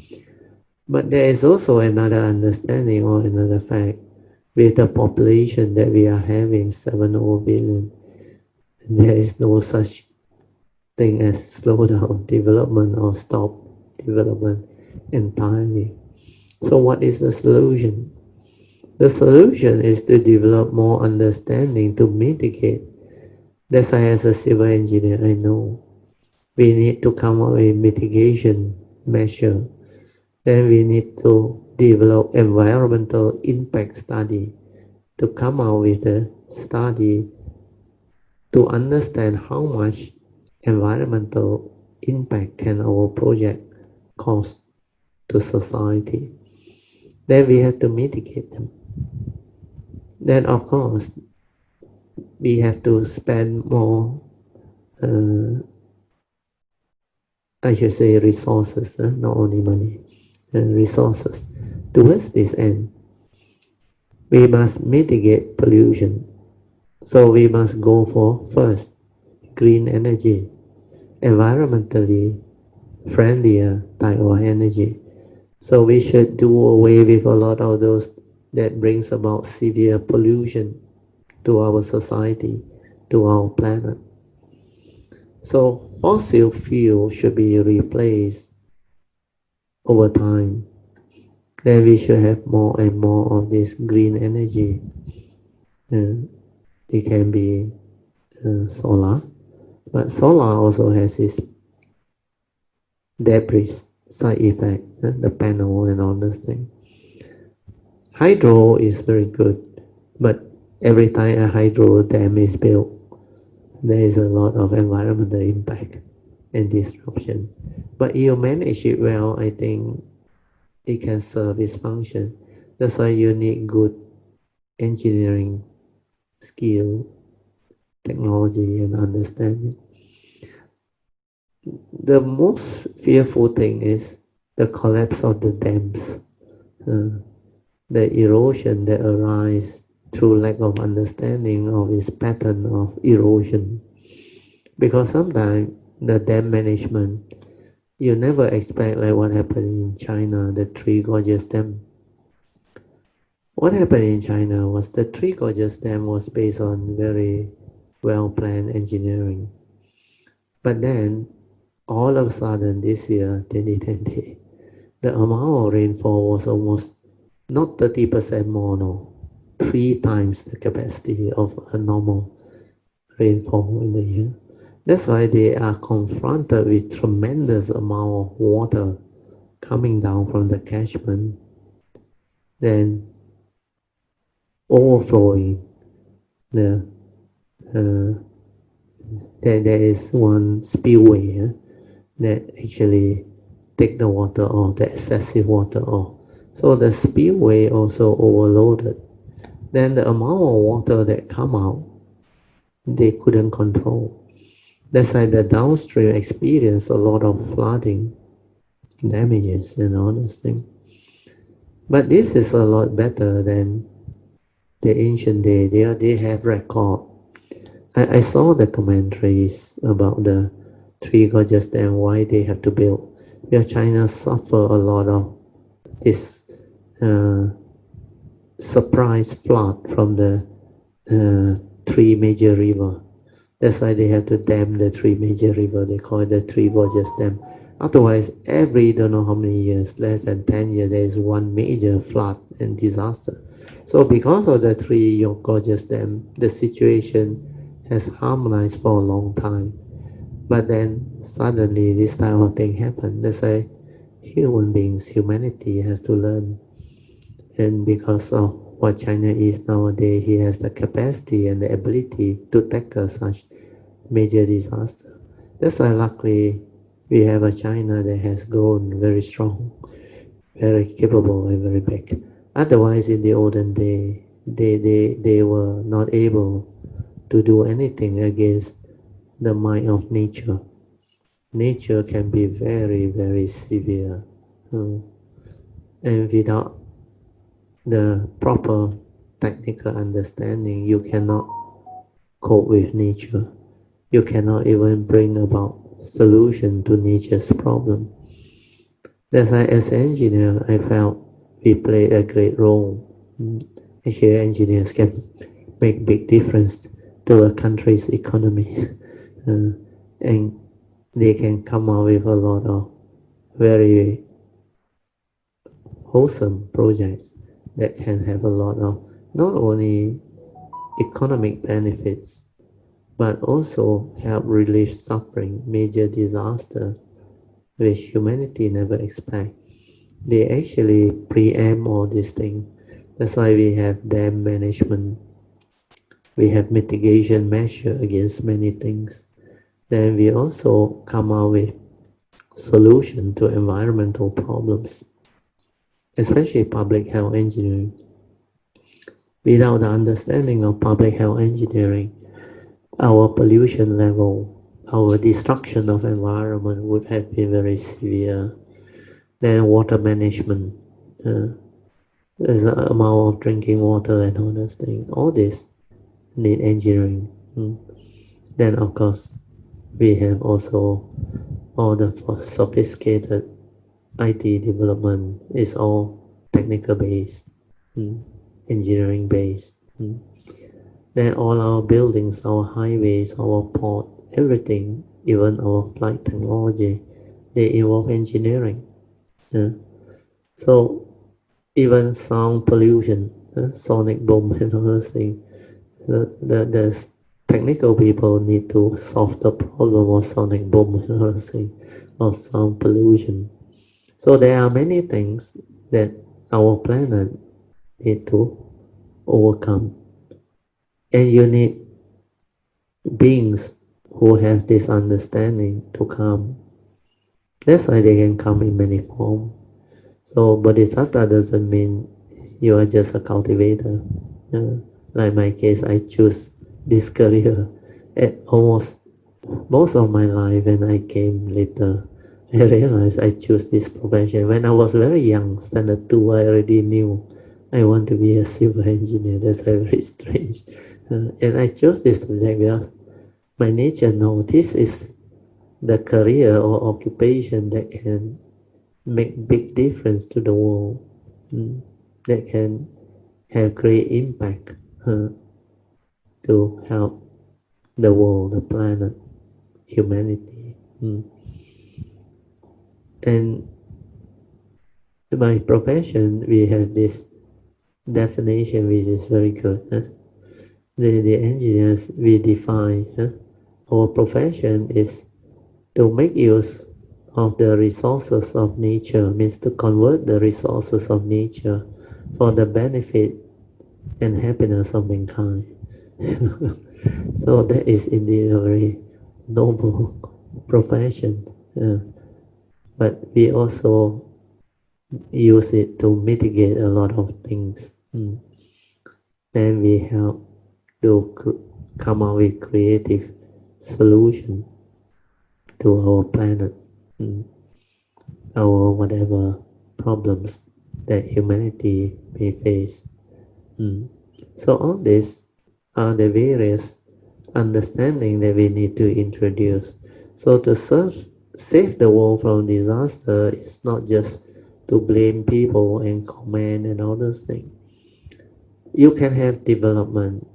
But there is also another understanding or another fact with the population that we are having, 7 billion, There is no such thing as slow down development or stop development entirely. So what is the solution? The solution is to develop more understanding to mitigate. That's why as a civil engineer, I know we need to come up with mitigation measure. Then we need to develop environmental impact study to come out with a study to understand how much environmental impact can our project cause to society. Then we have to mitigate them. Then of course we have to spend more, I should say resources, not only money, resources towards this end. We must mitigate pollution. So we must go for first green energy, environmentally friendlier type of energy. So we should do away with a lot of those that brings about severe pollution to our society, to our planet. So fossil fuel should be replaced over time. Then we should have more and more of this green energy. It can be solar, but solar also has its debris side effect, the panel and all those things. Hydro is very good, but every time a hydro dam is built, there is a lot of environmental impact and disruption. But if you manage it well, I think it can serve its function. That's why you need good engineering skill, technology, and understanding. The most fearful thing is the collapse of the dams, the erosion that arises through lack of understanding of its pattern of erosion. Because sometimes the dam management, you never expect like what happened in China, the Three Gorges Dam. What happened in China was the Three Gorges Dam was based on very well-planned engineering. But then, all of a sudden this year, 2020, the amount of rainfall was almost not 30% more, no, 3 times the capacity of a normal rainfall in the year. That's why they are confronted with tremendous amount of water coming down from the catchment, then overflowing. Then there is one spillway that actually take the water off, the excessive water off. So the spillway also overloaded. Then the amount of water that come out, they couldn't control. That's why the downstream experienced a lot of flooding, damages and all those things. But this is a lot better than the ancient day. They have record. I saw the commentaries about the Three Gorges Dam, why they have to build. Because China suffer a lot of this surprise flood from the three major rivers. That's why they have to dam the three major rivers. They call it the Three Gorges Dam. Otherwise, every don't know how many years, less than 10 years, there is one major flood and disaster. So because of the Three Gorges Dam, the situation has harmonized for a long time. But then suddenly this type of thing happened. That's why human beings, humanity has to learn. And because of what China is nowadays, he has the capacity and the ability to tackle such major disaster. That's why luckily we have a China that has grown very strong, very capable and very big. Otherwise in the olden day, they were not able to do anything against the might of nature. Nature can be very, very severe. And without the proper technical understanding, you cannot cope with nature. You cannot even bring about solution to nature's problem. That's why as an engineer, I felt we play a great role. Actually, engineers can make big difference to a country's economy. And they can come out with a lot of very wholesome projects that can have a lot of not only economic benefits but also help relieve suffering, major disaster which humanity never expect. They actually preempt all these things. That's why we have dam management, we have mitigation measure against many things. Then we also come out with solution to environmental problems, especially public health engineering. Without the understanding of public health engineering, our pollution level, our destruction of environment would have been very severe. Then water management, there's an amount of drinking water and all those things. All this need engineering. Then of course, we have also all the sophisticated IT development is all technical based, engineering based. Then all our buildings, our highways, our port, everything, even our flight technology, they involve engineering. So even sound pollution, sonic boom and all those things, the technical people need to solve the problem of sonic boom and all those things, of sound pollution. So there are many things that our planet need to overcome. And you need beings who have this understanding to come. That's why they can come in many forms. So Bodhisattva doesn't mean you are just a cultivator. Like my case, I choose this career at almost most of my life. When I came later, I realized I chose this profession. When I was very young, standard 2, I already knew I want to be a civil engineer. That's very strange. And I chose this subject because my nature knows this is the career or occupation that can make big difference to the world, that can have great impact to help the world, the planet, humanity. And by profession, we have this definition which is very good. The engineers, we define our profession is to make use of the resources of nature, means to convert the resources of nature for the benefit and happiness of mankind. So that is indeed a very noble profession. But we also use it to mitigate a lot of things. Then we help to come up with creative solution to our planet, our whatever problems that humanity may face. So all these are the various understanding that we need to introduce. So to save the world from disaster is not just to blame people and comment and all those things. You can have development,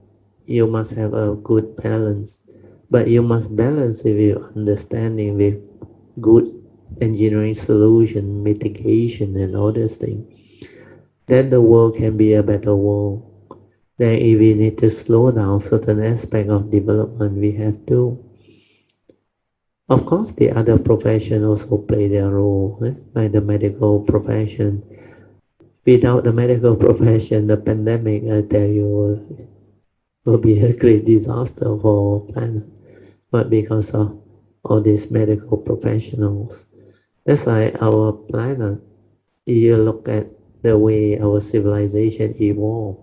you must have a good balance, but you must balance it with understanding, with good engineering solution, mitigation and all those things. Then the world can be a better world. Then if we need to slow down certain aspect of development, we have to. Of course, the other profession also play their role, like the medical profession. Without the medical profession, the pandemic, I tell you, will be a great disaster for our planet. But because of all these medical professionals, that's why our planet, you look at the way our civilization evolved,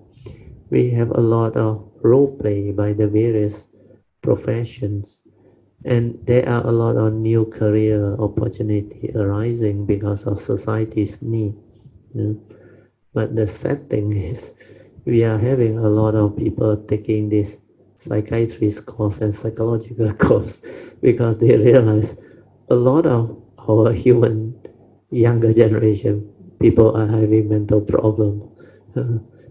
we have a lot of role play by the various professions, and there are a lot of new career opportunity arising because of society's need. But the sad thing is, we are having a lot of people taking this psychiatrist course and psychological course because they realize a lot of our human younger generation people are having mental problem.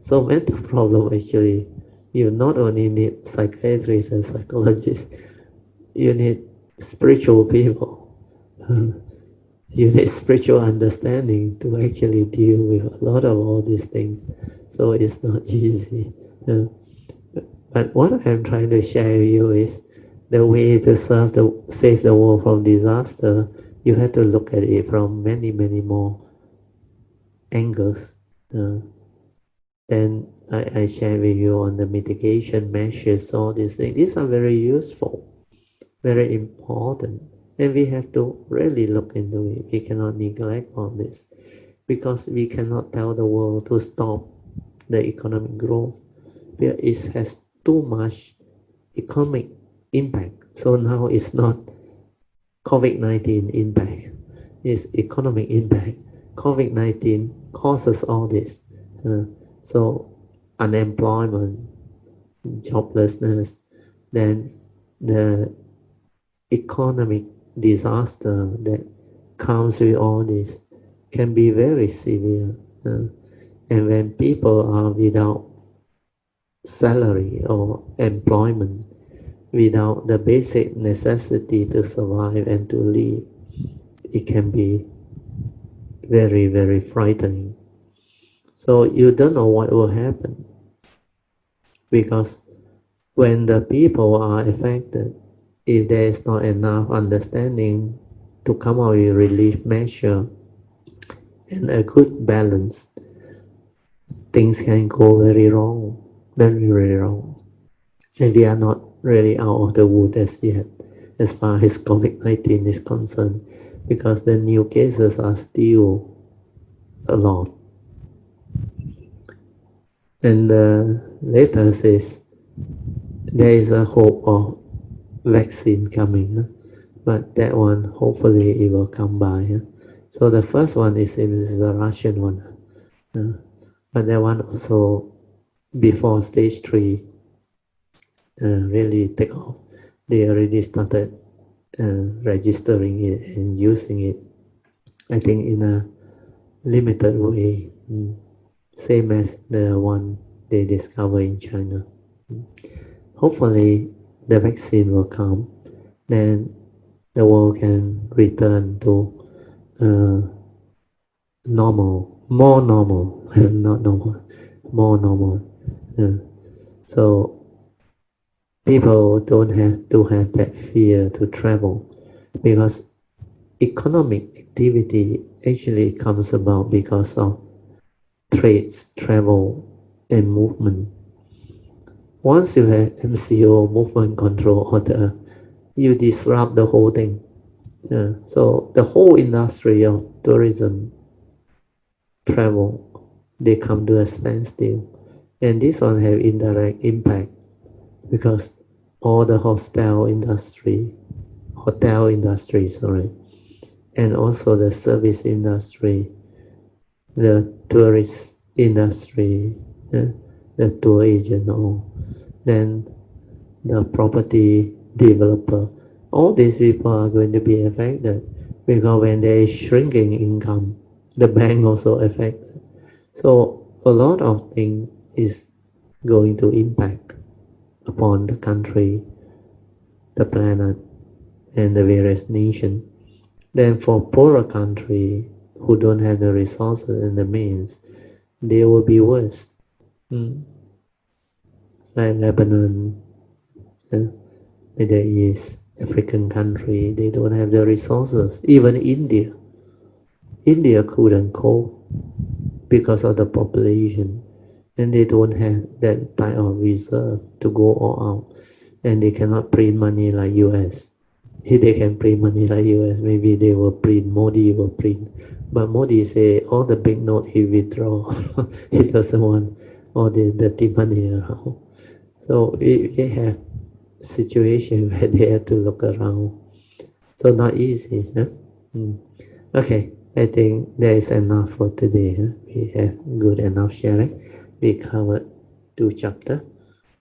So mental problem actually You not only need psychiatrists and psychologists, you need spiritual people. You need spiritual understanding to actually deal with a lot of all these things. So it's not easy. Uh, but what I'm trying to share with you is the way to save the world from disaster. You have to look at it from many, many more angles. Then I share with you on the mitigation measures, all these things. These are very useful, very important, and we have to really look into it. We cannot neglect all this because we cannot tell the world to stop the economic growth. It has too much economic impact. So now it's not COVID-19 impact, it's economic impact. COVID-19 causes all this. So unemployment, joblessness, then the economic disaster that comes with all this can be very severe. And when people are without salary or employment, without the basic necessity to survive and to live, it can be very, very frightening. So you don't know what will happen, because when the people are affected, if there is not enough understanding to come out with relief measure and a good balance, things can go very wrong, very, very wrong. And we are not really out of the wood as yet, as far as COVID-19 is concerned, because the new cases are still a lot. And the latest is there is a hope of vaccine coming, but that one hopefully it will come by. So the first one is the Russian one, but that one also before stage 3 really take off. They already started registering it and using it, I think in a limited way, same as the one they discovered in China. Hopefully the vaccine will come, then the world can return to normal, more normal, not normal, more normal. So people don't have to have that fear to travel, because economic activity actually comes about because of trades, travel, and movement. Once you have MCO, movement control order, you disrupt the whole thing. So the whole industry of tourism, travel, they come to a standstill. And this one have indirect impact, because all the hotel industry, and also the service industry, the tourist industry, the tour agent, then the property developer, all these people are going to be affected, because when there is shrinking income, the bank also affected. So a lot of things is going to impact upon the country, the planet, and the various nations. Then for poorer country who don't have the resources and the means, they will be worse. Like Lebanon, Middle East, African country, they don't have the resources. Even India couldn't cope because of the population, and they don't have that type of reserve to go all out, and they cannot print money like US. If they can print money like US, maybe they will print, Modi will print. But Modi say all the big note he withdraw. He doesn't want all this dirty money around. So we have situation where they have to look around. So not easy. Huh? Okay, I think there is enough for today. Huh? We have good enough sharing. We covered 2 chapters.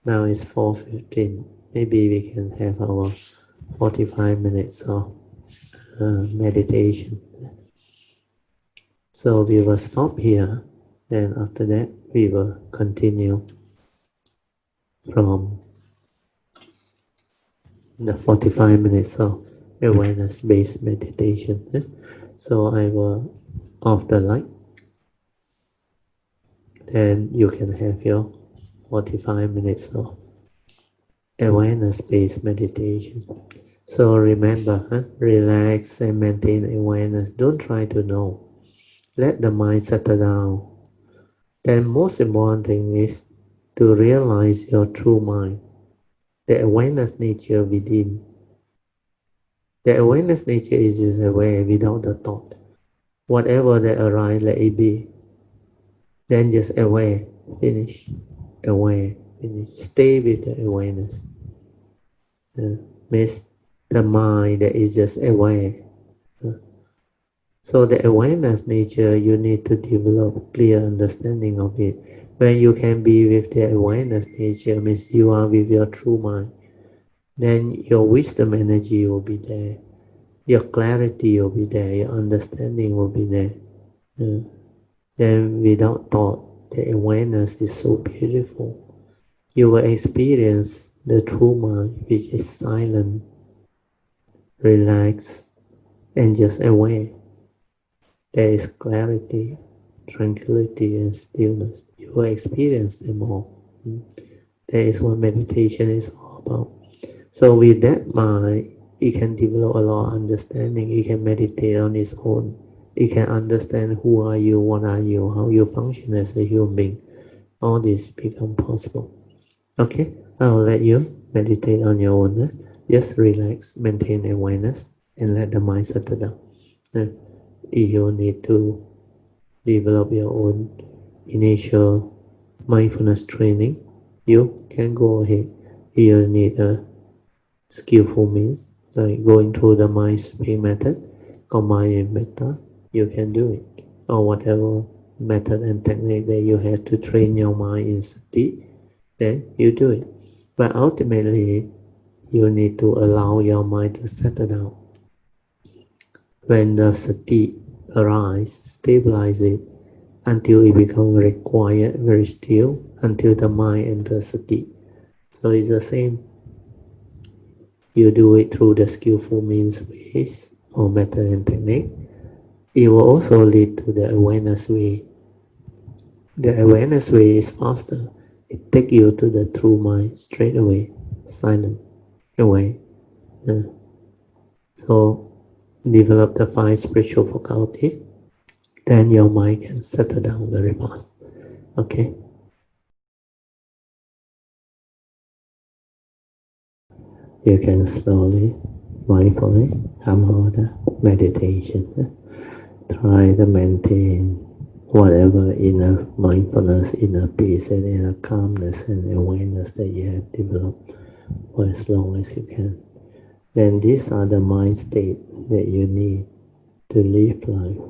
Now it's 4:15. Maybe we can have our 45 minutes of meditation. So we will stop here. Then after that, we will continue from the 45 minutes of awareness-based meditation. So I will off the light, then you can have your 45 minutes of awareness-based meditation. So remember, relax and maintain awareness. Don't try to know. Let the mind settle down. Then most important thing is to realize your true mind, the awareness nature within. The awareness nature is just aware without the thought. Whatever that arises, let it be. Then just aware, finish. Aware, finish. Stay with the awareness. Means the mind that is just aware. So the awareness nature, you need to develop clear understanding of it. When you can be with the awareness nature, means you are with your true mind. Then your wisdom energy will be there. Your clarity will be there. Your understanding will be there. Then without thought, the awareness is so beautiful. You will experience the true mind, which is silent, relaxed, and just aware. There is clarity, tranquility, and stillness. You will experience them all. That is what meditation is all about. So with that mind, it can develop a lot of understanding. It can meditate on its own. It can understand who are you, what are you, how you function as a human being. All this become possible. Okay, I'll let you meditate on your own. Just relax, maintain awareness, and let the mind settle down. You need to develop your own initial mindfulness training. You can go ahead. You need a skillful means, like going through the mind sweeping method, combined with metta. You can do it, or whatever method and technique that you have to train your mind in sati, then you do it. But ultimately, you need to allow your mind to settle down. When the sati arises, stabilize it until it becomes very quiet, very still, until the mind enters sati. So it's the same. You do it through the skillful means ways or method and technique. It will also lead to the awareness way. The awareness way is faster. It takes you to the true mind straight away, silent, away. So develop the 5 spiritual faculty, then your mind can settle down very fast. Okay? You can slowly, mindfully come out of meditation. Try to maintain whatever inner mindfulness, inner peace, and inner calmness and awareness that you have developed for as long as you can. Then these are the mind state that you need to live life.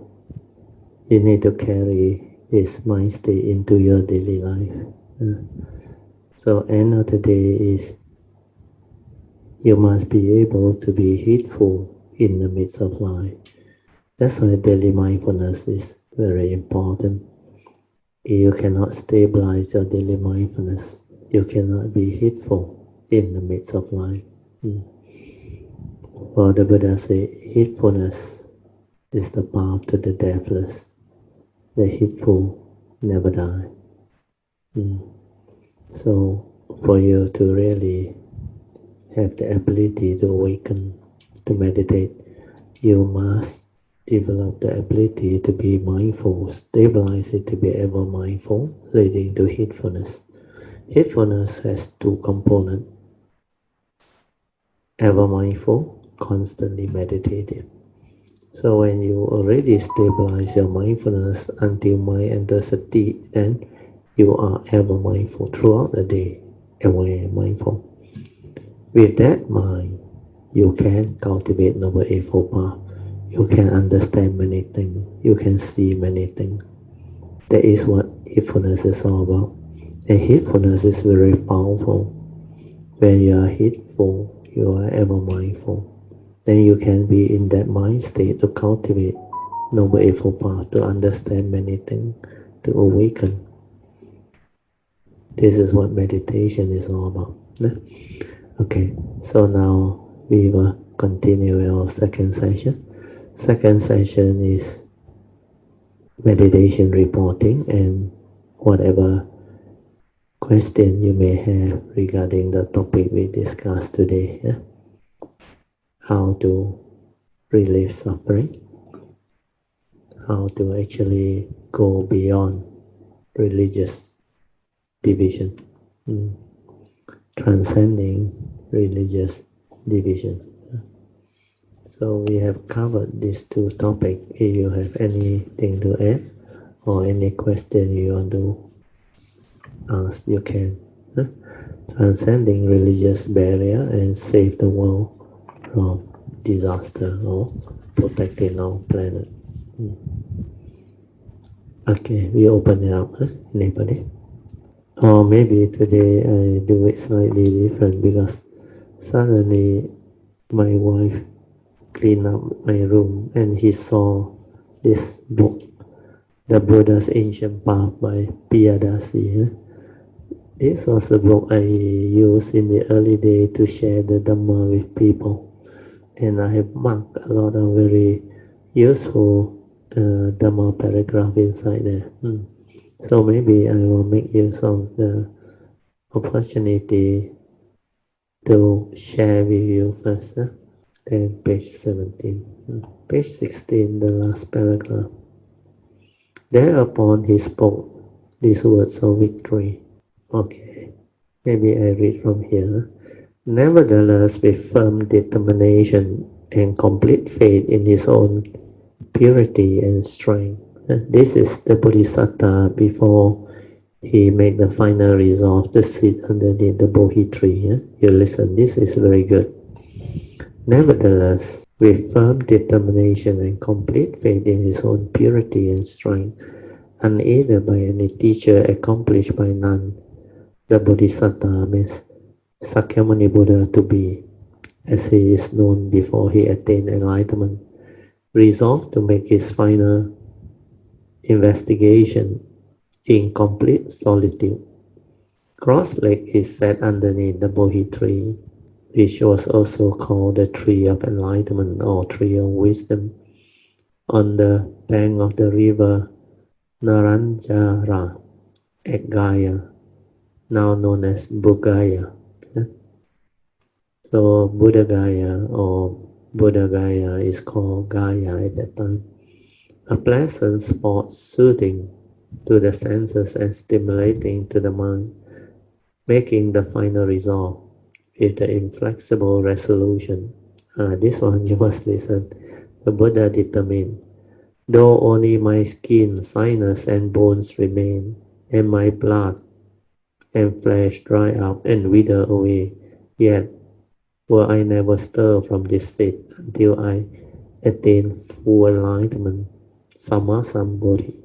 You need to carry this mind state into your daily life. So end of the day is you must be able to be heedful in the midst of life. That's why daily mindfulness is very important. You cannot stabilize your daily mindfulness. You cannot be heedful in the midst of life. Well, the Buddha said, heedfulness is the path to the deathless. The heedful never die. So, for you to really have the ability to awaken, to meditate, you must develop the ability to be mindful, stabilize it to be ever mindful, leading to heedfulness. Heedfulness has 2 components, ever mindful, constantly meditative. So when you already stabilize your mindfulness until mind enters sati, then you are ever mindful throughout the day, aware, mindful. With that mind, you can cultivate Noble Eightfold Path. You can understand many things. You can see many things. That is what heedfulness is all about. And heedfulness is very powerful. When you are heedful, you are ever mindful. Then you can be in that mind state to cultivate Noble Eightfold Path, to understand many things, to awaken. This is what meditation is all about. Okay, so now we will continue our second session. Second session is meditation reporting, and whatever question you may have regarding the topic we discussed today. How to relieve suffering, how to actually go beyond religious division, transcending religious division. So we have covered these two topics. If you have anything to add or any question you want to ask, you can. Transcending religious barrier and save the world from disaster or protecting our planet. Okay, we open it up. Anybody? Or maybe today I do it slightly different because suddenly my wife cleaned up my room and he saw this book, The Buddha's Ancient Path by Piyadasi. This was the book I used in the early day to share the Dhamma with people. And I have marked a lot of very useful Dhamma paragraph inside there. So maybe I will make use of the opportunity to share with you first. Then page 17. Page 16, the last paragraph. Thereupon he spoke these words of victory. Okay, maybe I read from here. Nevertheless, with firm determination and complete faith in his own purity and strength. This is the Bodhisattva before he made the final resolve to sit underneath the Bodhi tree. You listen, this is very good. Nevertheless, with firm determination and complete faith in his own purity and strength, unaided by any teacher, accomplished by none, the Bodhisattva means Sakyamuni Buddha to be, as he is known before he attained enlightenment, resolved to make his final investigation in complete solitude. Cross-legged he sat underneath the Bodhi tree, which was also called the tree of enlightenment or tree of wisdom, on the bank of the river Naranjara at Gaya, now known as Bugaya. So Buddha Gaya or Buddha Gaya is called Gaya at that time. A pleasant spot soothing to the senses and stimulating to the mind, making the final resolve with the inflexible resolution. This one you must listen. The Buddha determined, though only my skin, sinus and bones remain, and my blood and flesh dry up and wither away, yet will I never stir from this state until I attain full enlightenment, Sammasambodhi.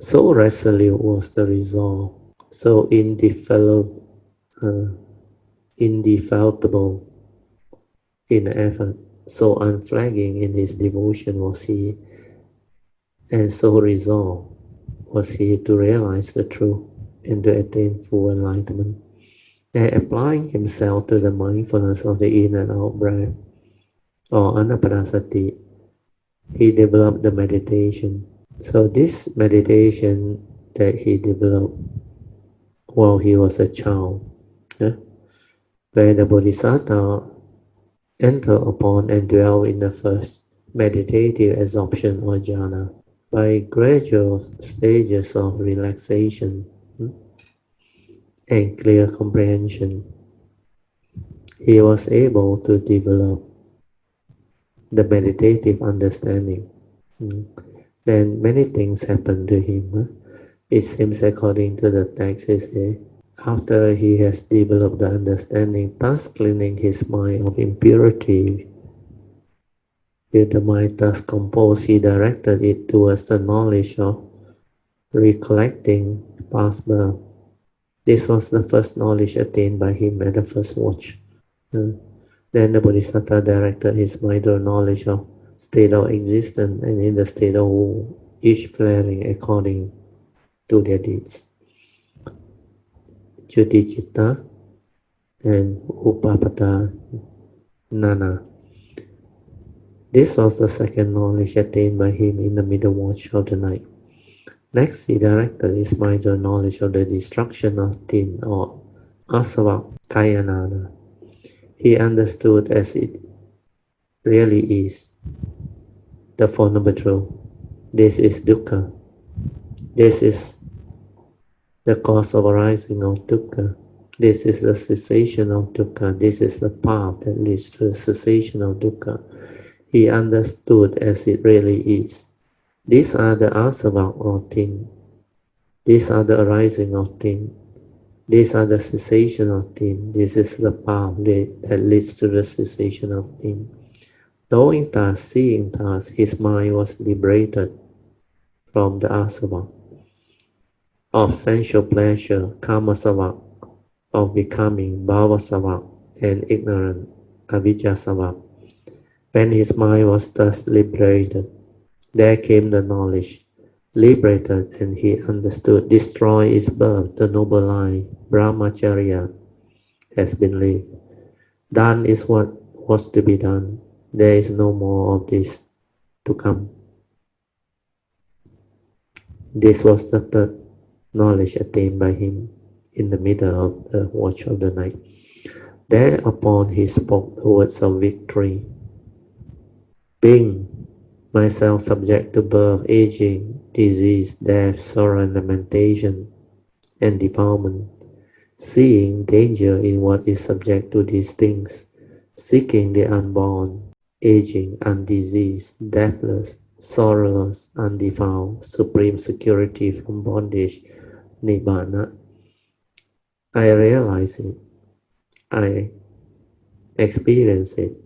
So resolute was the resolve, so indefatigable in effort, so unflagging in his devotion was he, and so resolved was he to realize the truth and to attain full enlightenment. And applying himself to the mindfulness of the in and out breath, or anapanasati, he developed the meditation. So this meditation that he developed while he was a child, where the Bodhisattva enter upon and dwell in the first meditative absorption or jhana, by gradual stages of relaxation and clear comprehension, he was able to develop the meditative understanding. Then many things happened to him. It seems, according to the text, after he has developed the understanding, thus cleaning his mind of impurity, with the mind thus composed, he directed it towards the knowledge of recollecting past birth. This was the first knowledge attained by him at the first watch. Then the Bodhisattva directed his mind to knowledge of state of existence and in the state of each flaring according to their deeds. Judichitta and Upapada Nana. This was the second knowledge attained by him in the middle watch of the night. Next, he directed his mind to knowledge of the destruction of tin or asava kayanana. He understood as it really is, the Four Noble Truths. This is dukkha. This is the cause of arising of dukkha. This is the cessation of dukkha. This is the path that leads to the cessation of dukkha. He understood as it really is. These are the asava or tin. These are the arising of tin. These are the cessation of tin. This is the path that leads to the cessation of tin. Knowing thus, seeing thus, his mind was liberated from the asava of sensual pleasure, kamasava, of becoming, bhavasava, and ignorant, avijjasava. When his mind was thus liberated, there came the knowledge, liberated, and he understood, destroy its birth, the noble line, brahmacharya, has been lived. Done is what was to be done. There is no more of this to come. This was the third knowledge attained by him in the middle of the watch of the night. Thereupon he spoke the words of victory. Being myself subject to birth, aging, disease, death, sorrow, and lamentation, and defilement, seeing danger in what is subject to these things, seeking the unborn, aging, undiseased, deathless, sorrowless, undefiled, supreme security from bondage, nibbana. I realize it. I experience it.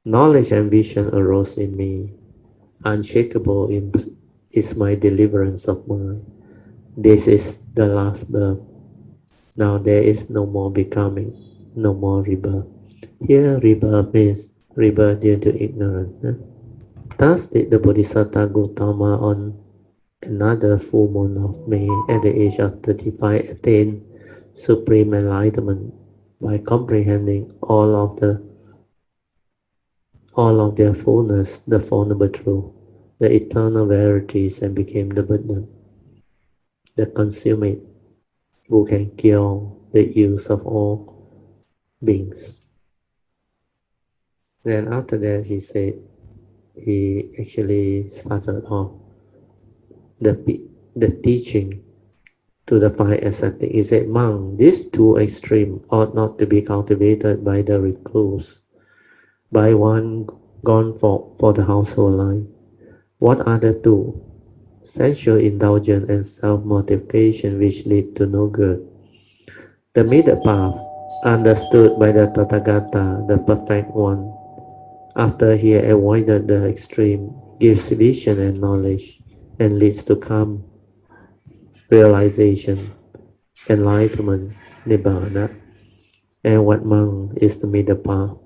Knowledge and vision arose in me. Unshakable is my deliverance of mind. This is the last birth. Now there is no more becoming, no more rebirth. Here rebirth means rebirth due to ignorance. Thus did the Bodhisattva Gautama on another full moon of May at the age of 35 attain supreme enlightenment by comprehending all of their fullness, the Four Noble Truths, the eternal verities, and became the Buddha, the consummate, who can cure the ills of all beings. Then after that he said, he actually started off the teaching to the five ascetics. He said, monk, these two extremes ought not to be cultivated by the recluse, by one gone for the household life. What are the two? Sensual indulgence and self-mortification which lead to no good. The middle path, understood by the Tathagata, the perfect one, after he avoided the extreme, gives vision and knowledge, and leads to calm realization, enlightenment, nibbana. And what monk is the middle path?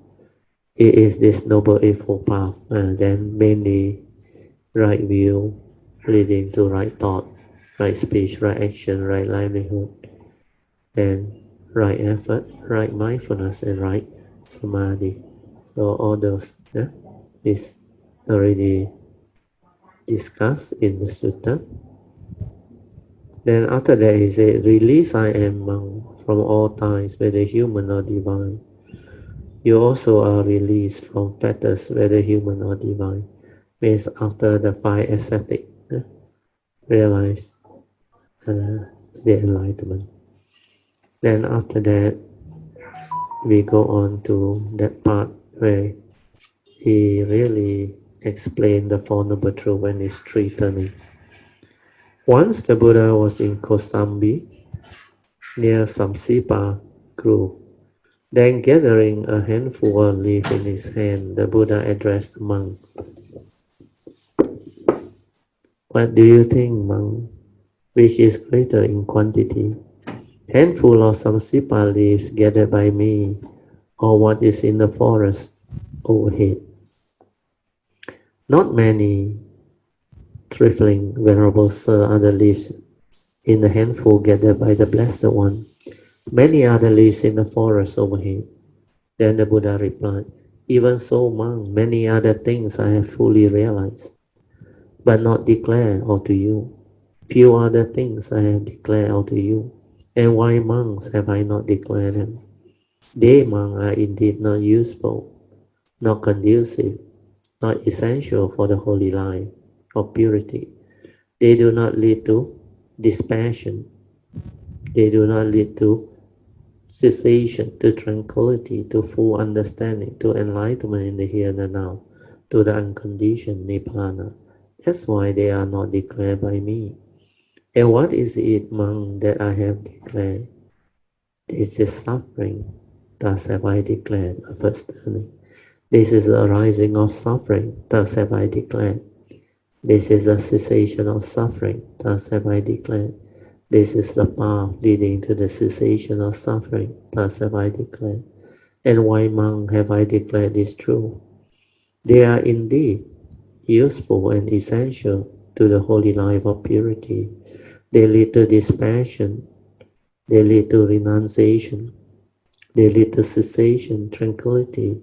It is this noble eightfold path, then mainly right view, leading to right thought, right speech, right action, right livelihood, then right effort, right mindfulness, and right samadhi. So all those is already discussed in the sutta. Then after that he said, release I am monk from all ties, whether human or divine. You also are released from fetters, whether human or divine. Means after the five ascetics realize the enlightenment. Then after that we go on to that part where he really explained the Four Noble Truths when it's tree turning. Once the Buddha was in Kosambi, near Samsipa grove. Then gathering a handful of leaves in his hand, the Buddha addressed the monk. What do you think, monk? Which is greater in quantity? Handful of Samsipa leaves gathered by me, or what is in the forest overhead? Not many trifling Venerable Sir are the leaves in the handful gathered by the Blessed One. Many are the leaves in the forest overhead. Then the Buddha replied, even so, monk, many other things I have fully realized, but not declared unto you. Few other things I have declared unto you. And why, monks, have I not declared them? They, monk, are indeed not useful, not conducive, not essential for the holy life of purity. They do not lead to dispassion. They do not lead to cessation, to tranquility, to full understanding, to enlightenment in the here and now, to the unconditioned Nibbana. That's why they are not declared by me. And what is it, monk, that I have declared? This is suffering. Thus have I declared a first turning. This is the arising of suffering. Thus have I declared. This is the cessation of suffering. Thus have I declared. This is the path leading to the cessation of suffering. Thus have I declared. And why, monk, have I declared this truth? They are indeed useful and essential to the holy life of purity. They lead to dispassion. They lead to renunciation. They lead to cessation, tranquility,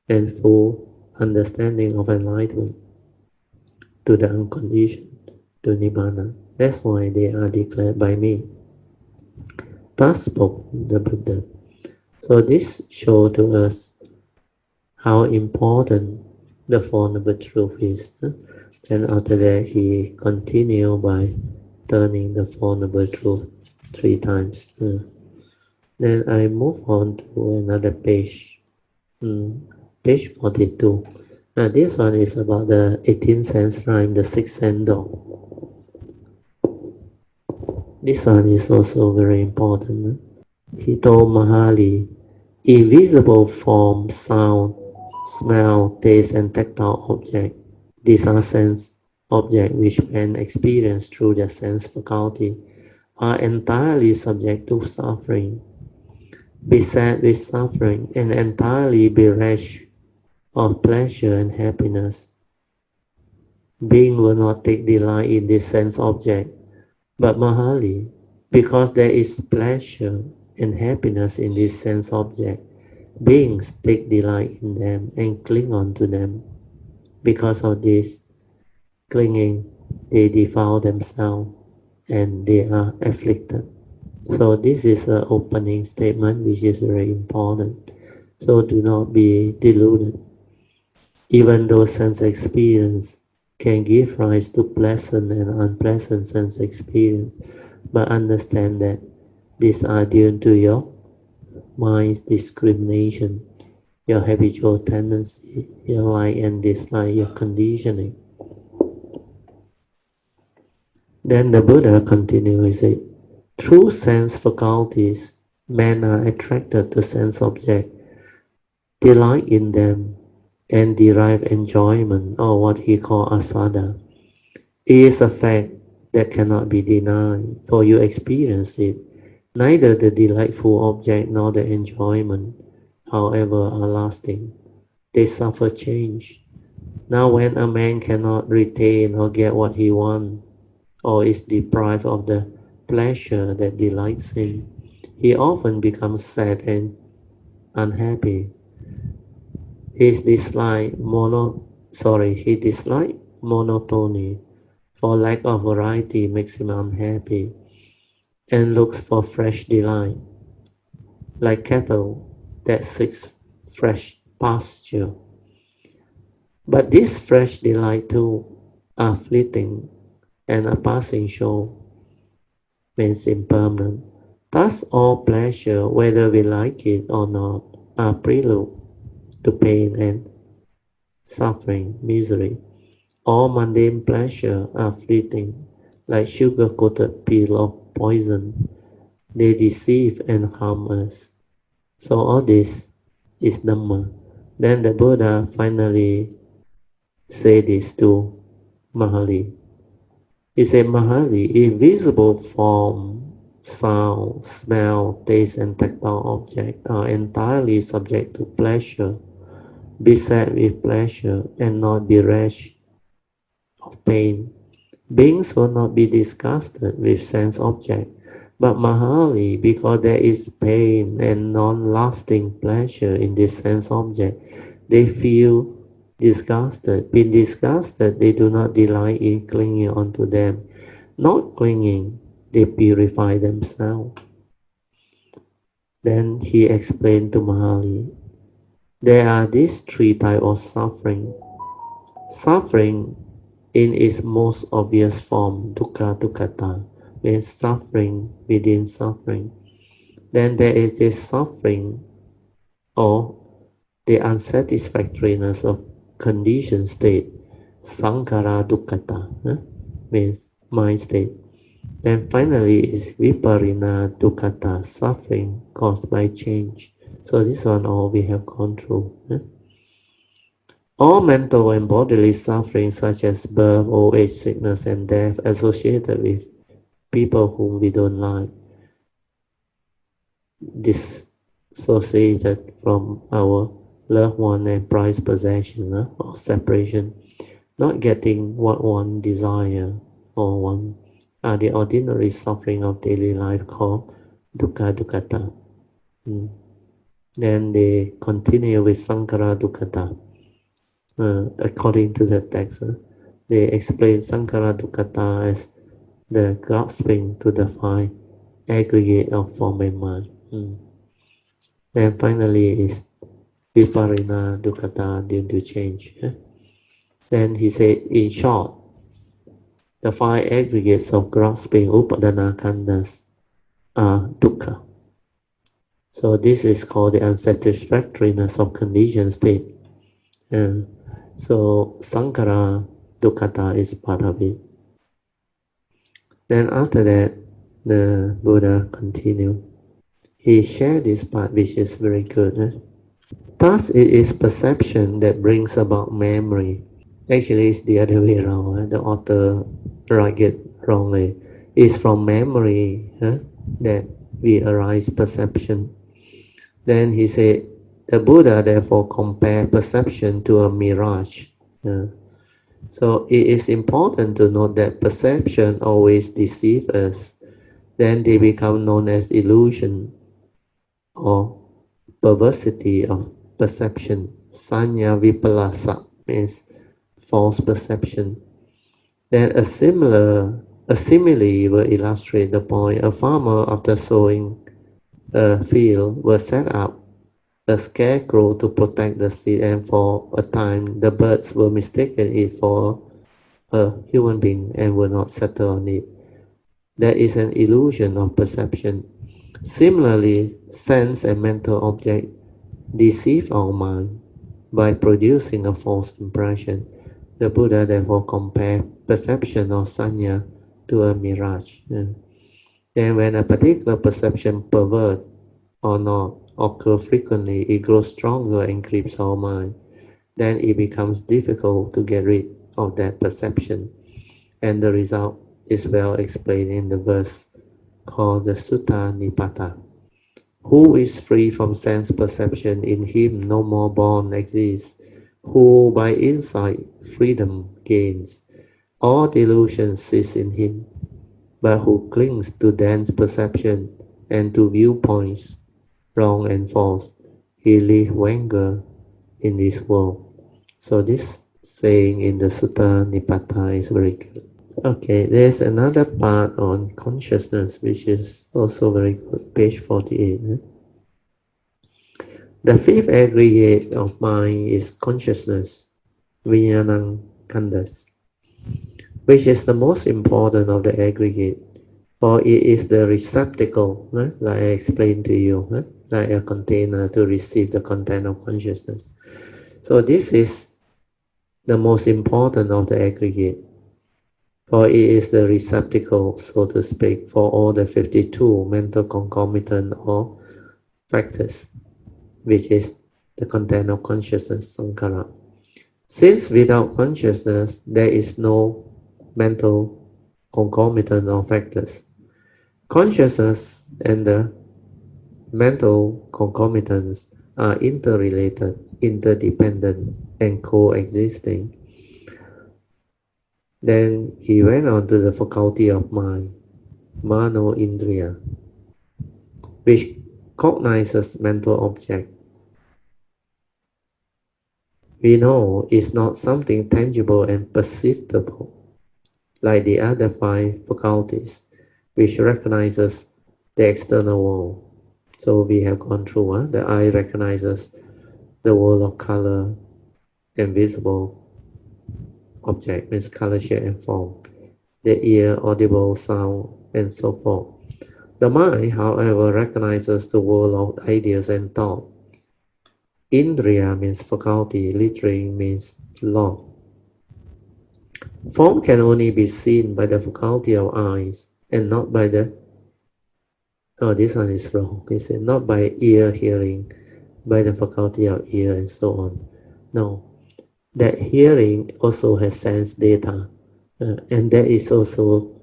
and full understanding of enlightenment, to the unconditioned, to Nibbana. That's why they are declared by me. Thus spoke the Buddha. So this shows to us how important the Four Noble Truth is. And after that, he continued by turning the Four Noble Truth 3 times. Then I move on to another page, page 42. Now this one is about the 18th sense rhyme, the sixth sense door. This one is also very important. He told Mahali, invisible form, sound, smell, taste, and tactile object. These are sense objects which when experienced through their sense faculty are entirely subject to suffering, beset with suffering, and entirely bereft of pleasure and happiness. Being will not take delight in this sense object, but Mahali, because there is pleasure and happiness in this sense object, beings take delight in them and cling on to them. Because of this clinging, they defile themselves and they are afflicted. So this is an opening statement which is very important. So do not be deluded. Even though sense experience can give rise to pleasant and unpleasant sense experience, but understand that these are due to your mind's discrimination, your habitual tendency, your like and dislike, your conditioning. Then the Buddha continues it. Through sense faculties, men are attracted to sense objects, delight in them, and derive enjoyment, or what he called asada. It is a fact that cannot be denied, for you experience it. Neither the delightful object nor the enjoyment, however, are lasting. They suffer change. Now when a man cannot retain or get what he wants, or is deprived of the pleasure that delights him, he often becomes sad and unhappy. He dislikes monotony, for lack of variety makes him unhappy, and looks for fresh delight, like cattle that seeks fresh pasture. But this fresh delight too are fleeting, and a passing show means impermanent. Thus all pleasure, whether we like it or not, are prelude to pain and suffering, misery. All mundane pleasure are fleeting, like sugar-coated pill of poison. They deceive and harm us. So all this is Dhamma. Then the Buddha finally said this to Mahali. He said, Mahali, invisible form, sound, smell, taste, and tactile objects are entirely subject to pleasure, beset with pleasure, and not bereft of pain. Beings will not be disgusted with sense object, but Mahali, because there is pain and non-lasting pleasure in this sense object, they feel disgusted. Being disgusted, they do not delight in clinging onto them. Not clinging, they purify themselves. Then he explained to Mahali, there are these three types of suffering. Suffering in its most obvious form, dukkha dukkata, means suffering within suffering. Then there is this suffering or the unsatisfactoriness of conditioned state, sankhara dukkata, means mind state. Then finally is viparina dukkata, suffering caused by change. So this one all we have gone through. All mental and bodily suffering such as birth, old age, sickness and death associated with people whom we don't like, dissociated from our loved one and prized possession, or separation, not getting what one desire or one are the ordinary suffering of daily life called dukkha dukkata. Then they continue with sankhara dukkata. According to the text, they explain sankhara dukkata as the grasping to the five aggregate of form and mind. Then finally is viparina dukkata due to change. Then he said, in short, the five aggregates of grasping upadana khandhas are dukkha. So this is called the unsatisfactoriness of conditioned state. So sankhara dukkata is part of it. Then after that, the Buddha continued. He shared this part, which is very good. Thus, it is perception that brings about memory. Actually, it's the other way around. The author write it wrongly. It's from memory that we arise perception. Then he said, the Buddha therefore compared perception to a mirage. So it is important to note that perception always deceives us. Then they become known as illusion or perversity of perception. Sanya vipalasa means false perception. Then a simile will illustrate the point. A farmer, after sowing a field, will set up a scarecrow to protect the seed, and for a time the birds will mistake it for a human being and will not settle on it. There is an illusion of perception. Similarly, sense and mental objects deceive our mind by producing a false impression. The Buddha therefore compared perception of sanya to a mirage. Then when a particular perception pervert or not occur frequently, it grows stronger and grips our mind. Then it becomes difficult to get rid of that perception. And the result is well explained in the verse called the Sutta Nipata. Who is free from sense perception, in him no more bond exists. Who by insight freedom gains, all delusions cease in him. But who clings to dense perception and to viewpoints, wrong and false, he lives longer in this world. So this saying in the Sutta Nipata is very good. Okay, there's another part on consciousness which is also very good, page 48. The fifth aggregate of mind is consciousness, vijnana khandhas, which is the most important of the aggregate, for it is the receptacle, like I explained to you, like a container to receive the content of consciousness. So this is the most important of the aggregate, for it is the receptacle, so to speak, for all the 52 mental concomitant or factors, which is the content of consciousness, sankhara. Since without consciousness, there is no mental concomitant or factors. Consciousness and the mental concomitants are interrelated, interdependent, and coexisting. Then he went on to the faculty of mind, Mano Indriya, which cognizes mental object. We know is not something tangible and perceivable, like the other five faculties, which recognizes the external world. So we have gone through, the eye recognizes the world of color and visible object, means color, shape, and form. The ear, audible sound, and so forth. The mind, however, recognizes the world of ideas and thought. Indriya means faculty, literally means law. Form can only be seen by the faculty of eyes and not by the, oh, this one is wrong. He said not by ear hearing, by the faculty of ear and so on. No, that hearing also has sense data, and that is also,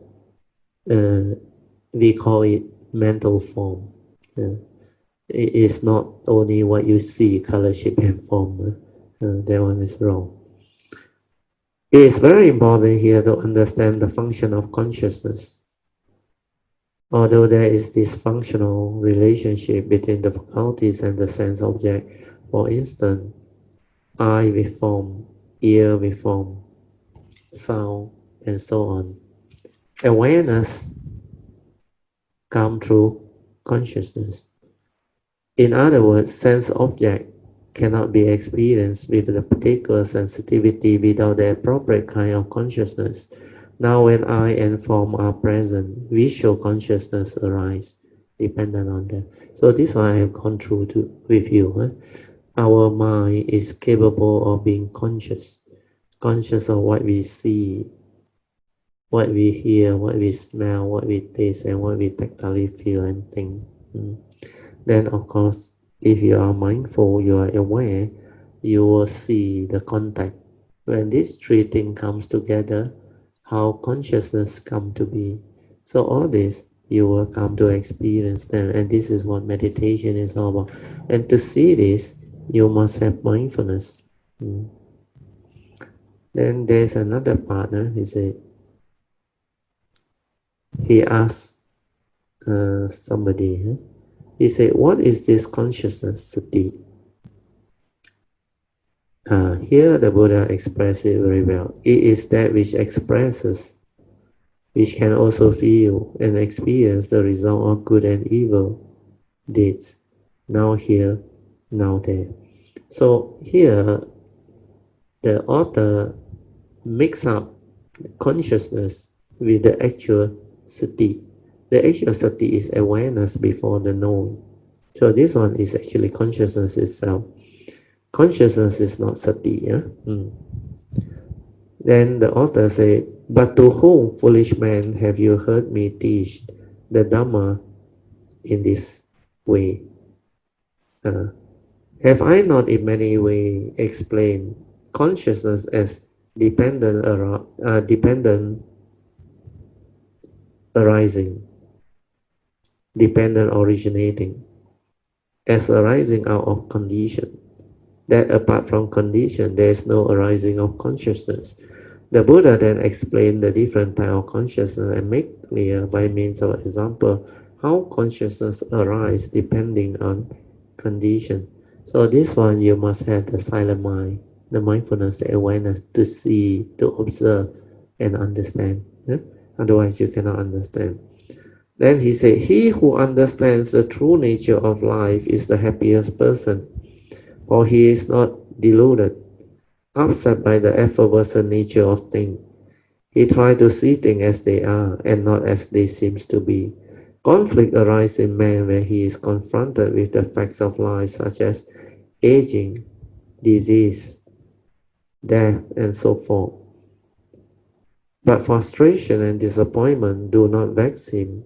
we call it mental form. It is not only what you see, color, shape, and form. That one is wrong. It is very important here to understand the function of consciousness. Although there is this functional relationship between the faculties and the sense object, for instance, eye with form, ear with form, sound, and so on. Awareness comes through consciousness. In other words, sense object cannot be experienced with a particular sensitivity without the appropriate kind of consciousness. Now when eye and form are present, visual consciousness arises dependent on them. So this one I have gone through with you. Our mind is capable of being conscious of what we see, what we hear, what we smell, what we taste, and what we tactily feel and think. Then of course, if you are mindful, you are aware, you will see the contact. When these three things comes together, how consciousness come to be. So all this, you will come to experience them, and this is what meditation is all about. And to see this, you must have mindfulness. Then there's another partner, he asked somebody, he said, what is this consciousness, sati? Here the Buddha expressed it very well. It is that which expresses, which can also feel and experience the result of good and evil deeds, now here, now there. So here, the author mix up consciousness with the actual sati. The actual sati is awareness before the knowing. So this one is actually consciousness itself. Consciousness is not sati. Then the author said, but to whom, foolish man, have you heard me teach the Dhamma in this way? Have I not in many ways explained consciousness as dependent arising, dependent originating, as arising out of condition, that apart from condition there is no arising of consciousness? The Buddha then explained the different type of consciousness and made clear by means of example how consciousness arises depending on condition. So this one you must have the silent mind, the mindfulness, the awareness to see, to observe and understand. Otherwise you cannot understand. Then he said, he who understands the true nature of life is the happiest person, for he is not deluded, upset by the effervescent nature of things. He tries to see things as they are and not as they seem to be. Conflict arises in man when he is confronted with the facts of life such as aging, disease, death, and so forth. But frustration and disappointment do not vex him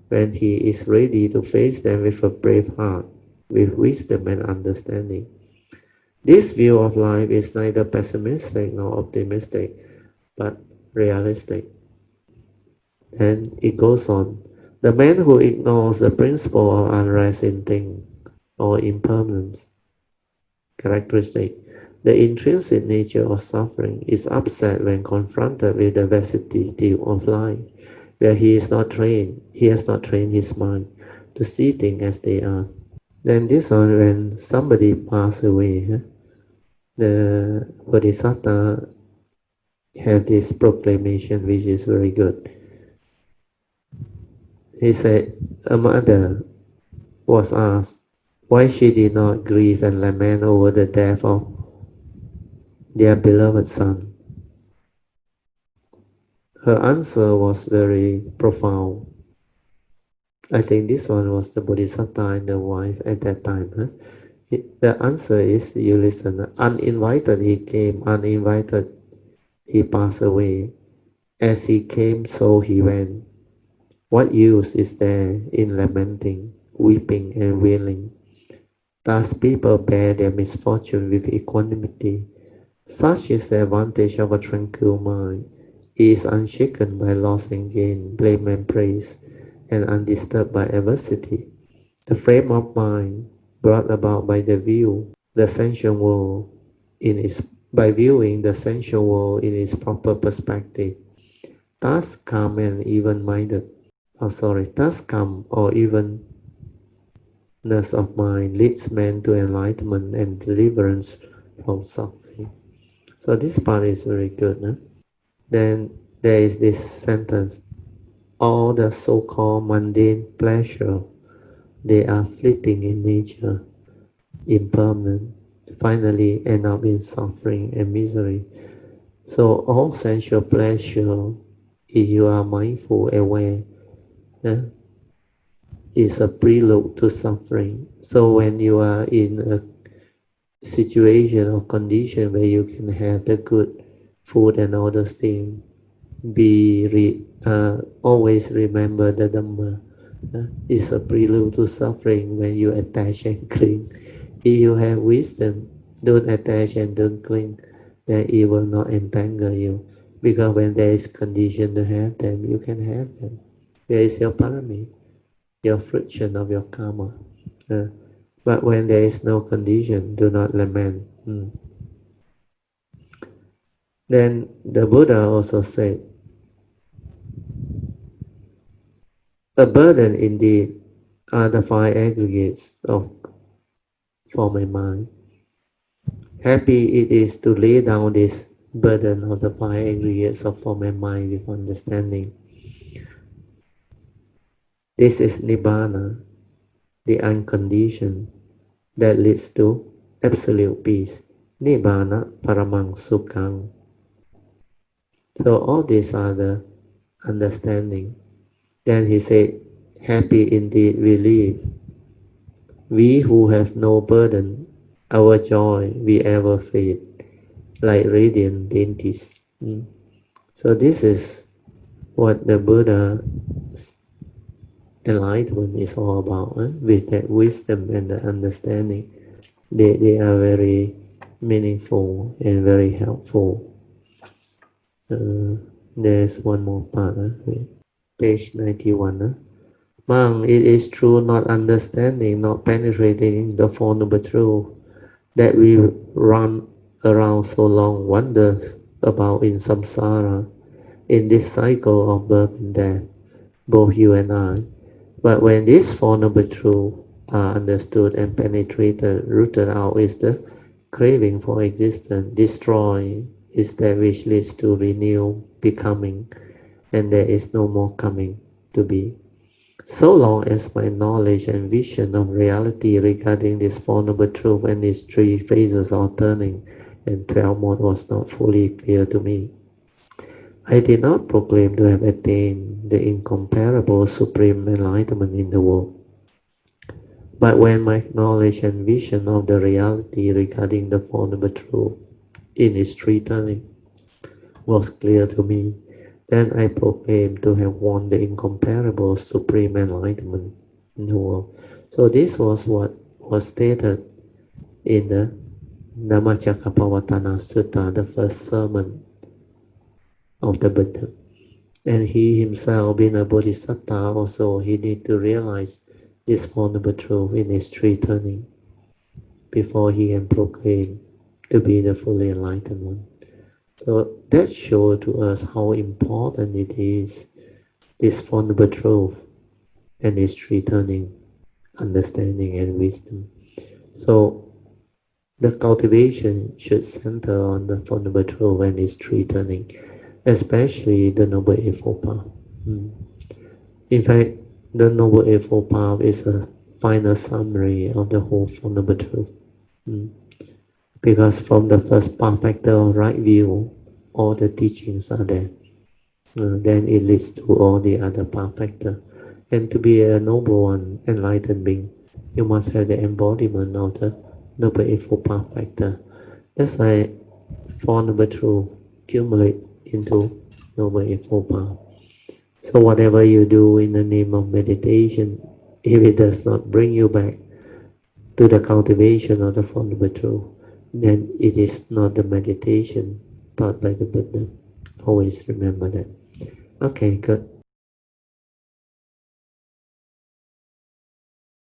when he is ready to face them with a brave heart, with wisdom and understanding. This view of life is neither pessimistic nor optimistic, but realistic. And it goes on. The man who ignores the principle of unrest in things or impermanence characteristic The intrinsic nature of suffering is upset when confronted with the vicissitude of life, where he has not trained his mind to see things as they are. Then this one, when somebody passes away, the Bodhisattva have this proclamation which is very good. He said, a mother was asked why she did not grieve and lament over the death of their beloved son. Her answer was very profound. I think this one was the Bodhisattva and the wife at that time. The answer is, you listen, uninvited he came, uninvited he passed away. As he came, so he went. What use is there in lamenting, weeping, and wailing? Thus people bear their misfortune with equanimity. Such is the advantage of a tranquil mind. It is unshaken by loss and gain, blame and praise, and undisturbed by adversity. The frame of mind brought about by viewing the sensual world in its proper perspective. Thus calm and even-minded, thus calm or evenness of mind leads man to enlightenment and deliverance from suffering. So this part is very good. Then there is this sentence, all the so-called mundane pleasure, they are fleeting in nature, impermanent, finally end up in suffering and misery. So all sensual pleasure, if you are mindful, aware, is a prelude to suffering. So when you are in a situation or condition where you can have the good food and all those things, always remember the Dhamma. It's a prelude to suffering when you attach and cling. If you have wisdom, don't attach and don't cling, then it will not entangle you. Because when there is condition to have them, you can have them. There is your parami, your friction of your karma. But when there is no condition, do not lament. Then the Buddha also said, a burden indeed are the five aggregates for my mind. Happy it is to lay down this burden of the five aggregates of form and mind with understanding. This is Nibbana, the unconditioned, that leads to absolute peace. Nibbana paramang sukhang. So all these are the understanding. Then he said, happy indeed we live. We who have no burden, our joy we ever fade, like radiant dainties. So this is what the Buddha's enlightenment is all about. With that wisdom and the understanding, they are very meaningful and very helpful. There's one more part. Page 91. Monk, it is true, not understanding, not penetrating the Four Noble Truths, that we run around so long, wanders about in samsara, in this cycle of birth and death, both you and I. But when these Four Noble Truths are understood and penetrated, rooted out is the craving for existence, destroy is that which leads to renewed becoming, and there is no more coming to be. So long as my knowledge and vision of reality regarding this Four Noble Truths and its three phases of turning and 12 modes was not fully clear to me, I did not proclaim to have attained the incomparable supreme enlightenment in the world. But when my knowledge and vision of the reality regarding the Four Noble Truths in its three turning was clear to me, then I proclaimed to have won the incomparable supreme enlightenment in the world. So this was what was stated in the Dhammacakkappavattana Sutta, the first sermon of the Buddha. And he himself, being a Bodhisattva, also he need to realize this Four Noble Truth in his three turning before he can proclaim to be the fully enlightened one. So that shows to us how important it is, this fundamental truth and its returning understanding and wisdom. So the cultivation should center on the fundamental truth and its returning, especially the Noble Eightfold Path. In fact, the Noble Eightfold Path is a final summary of the whole fundamental truth. Because from the first path factor of right view, all the teachings are there. Then it leads to all the other path factor. And to be a noble one, enlightened being, you must have the embodiment of the Noble Eightfold Path factor. That's why Four Noble Truth accumulate into Noble Eightfold Path. So whatever you do in the name of meditation, if it does not bring you back to the cultivation of the Four Noble Truth, then it is not the meditation taught by the Buddha. Always remember that. Okay, good.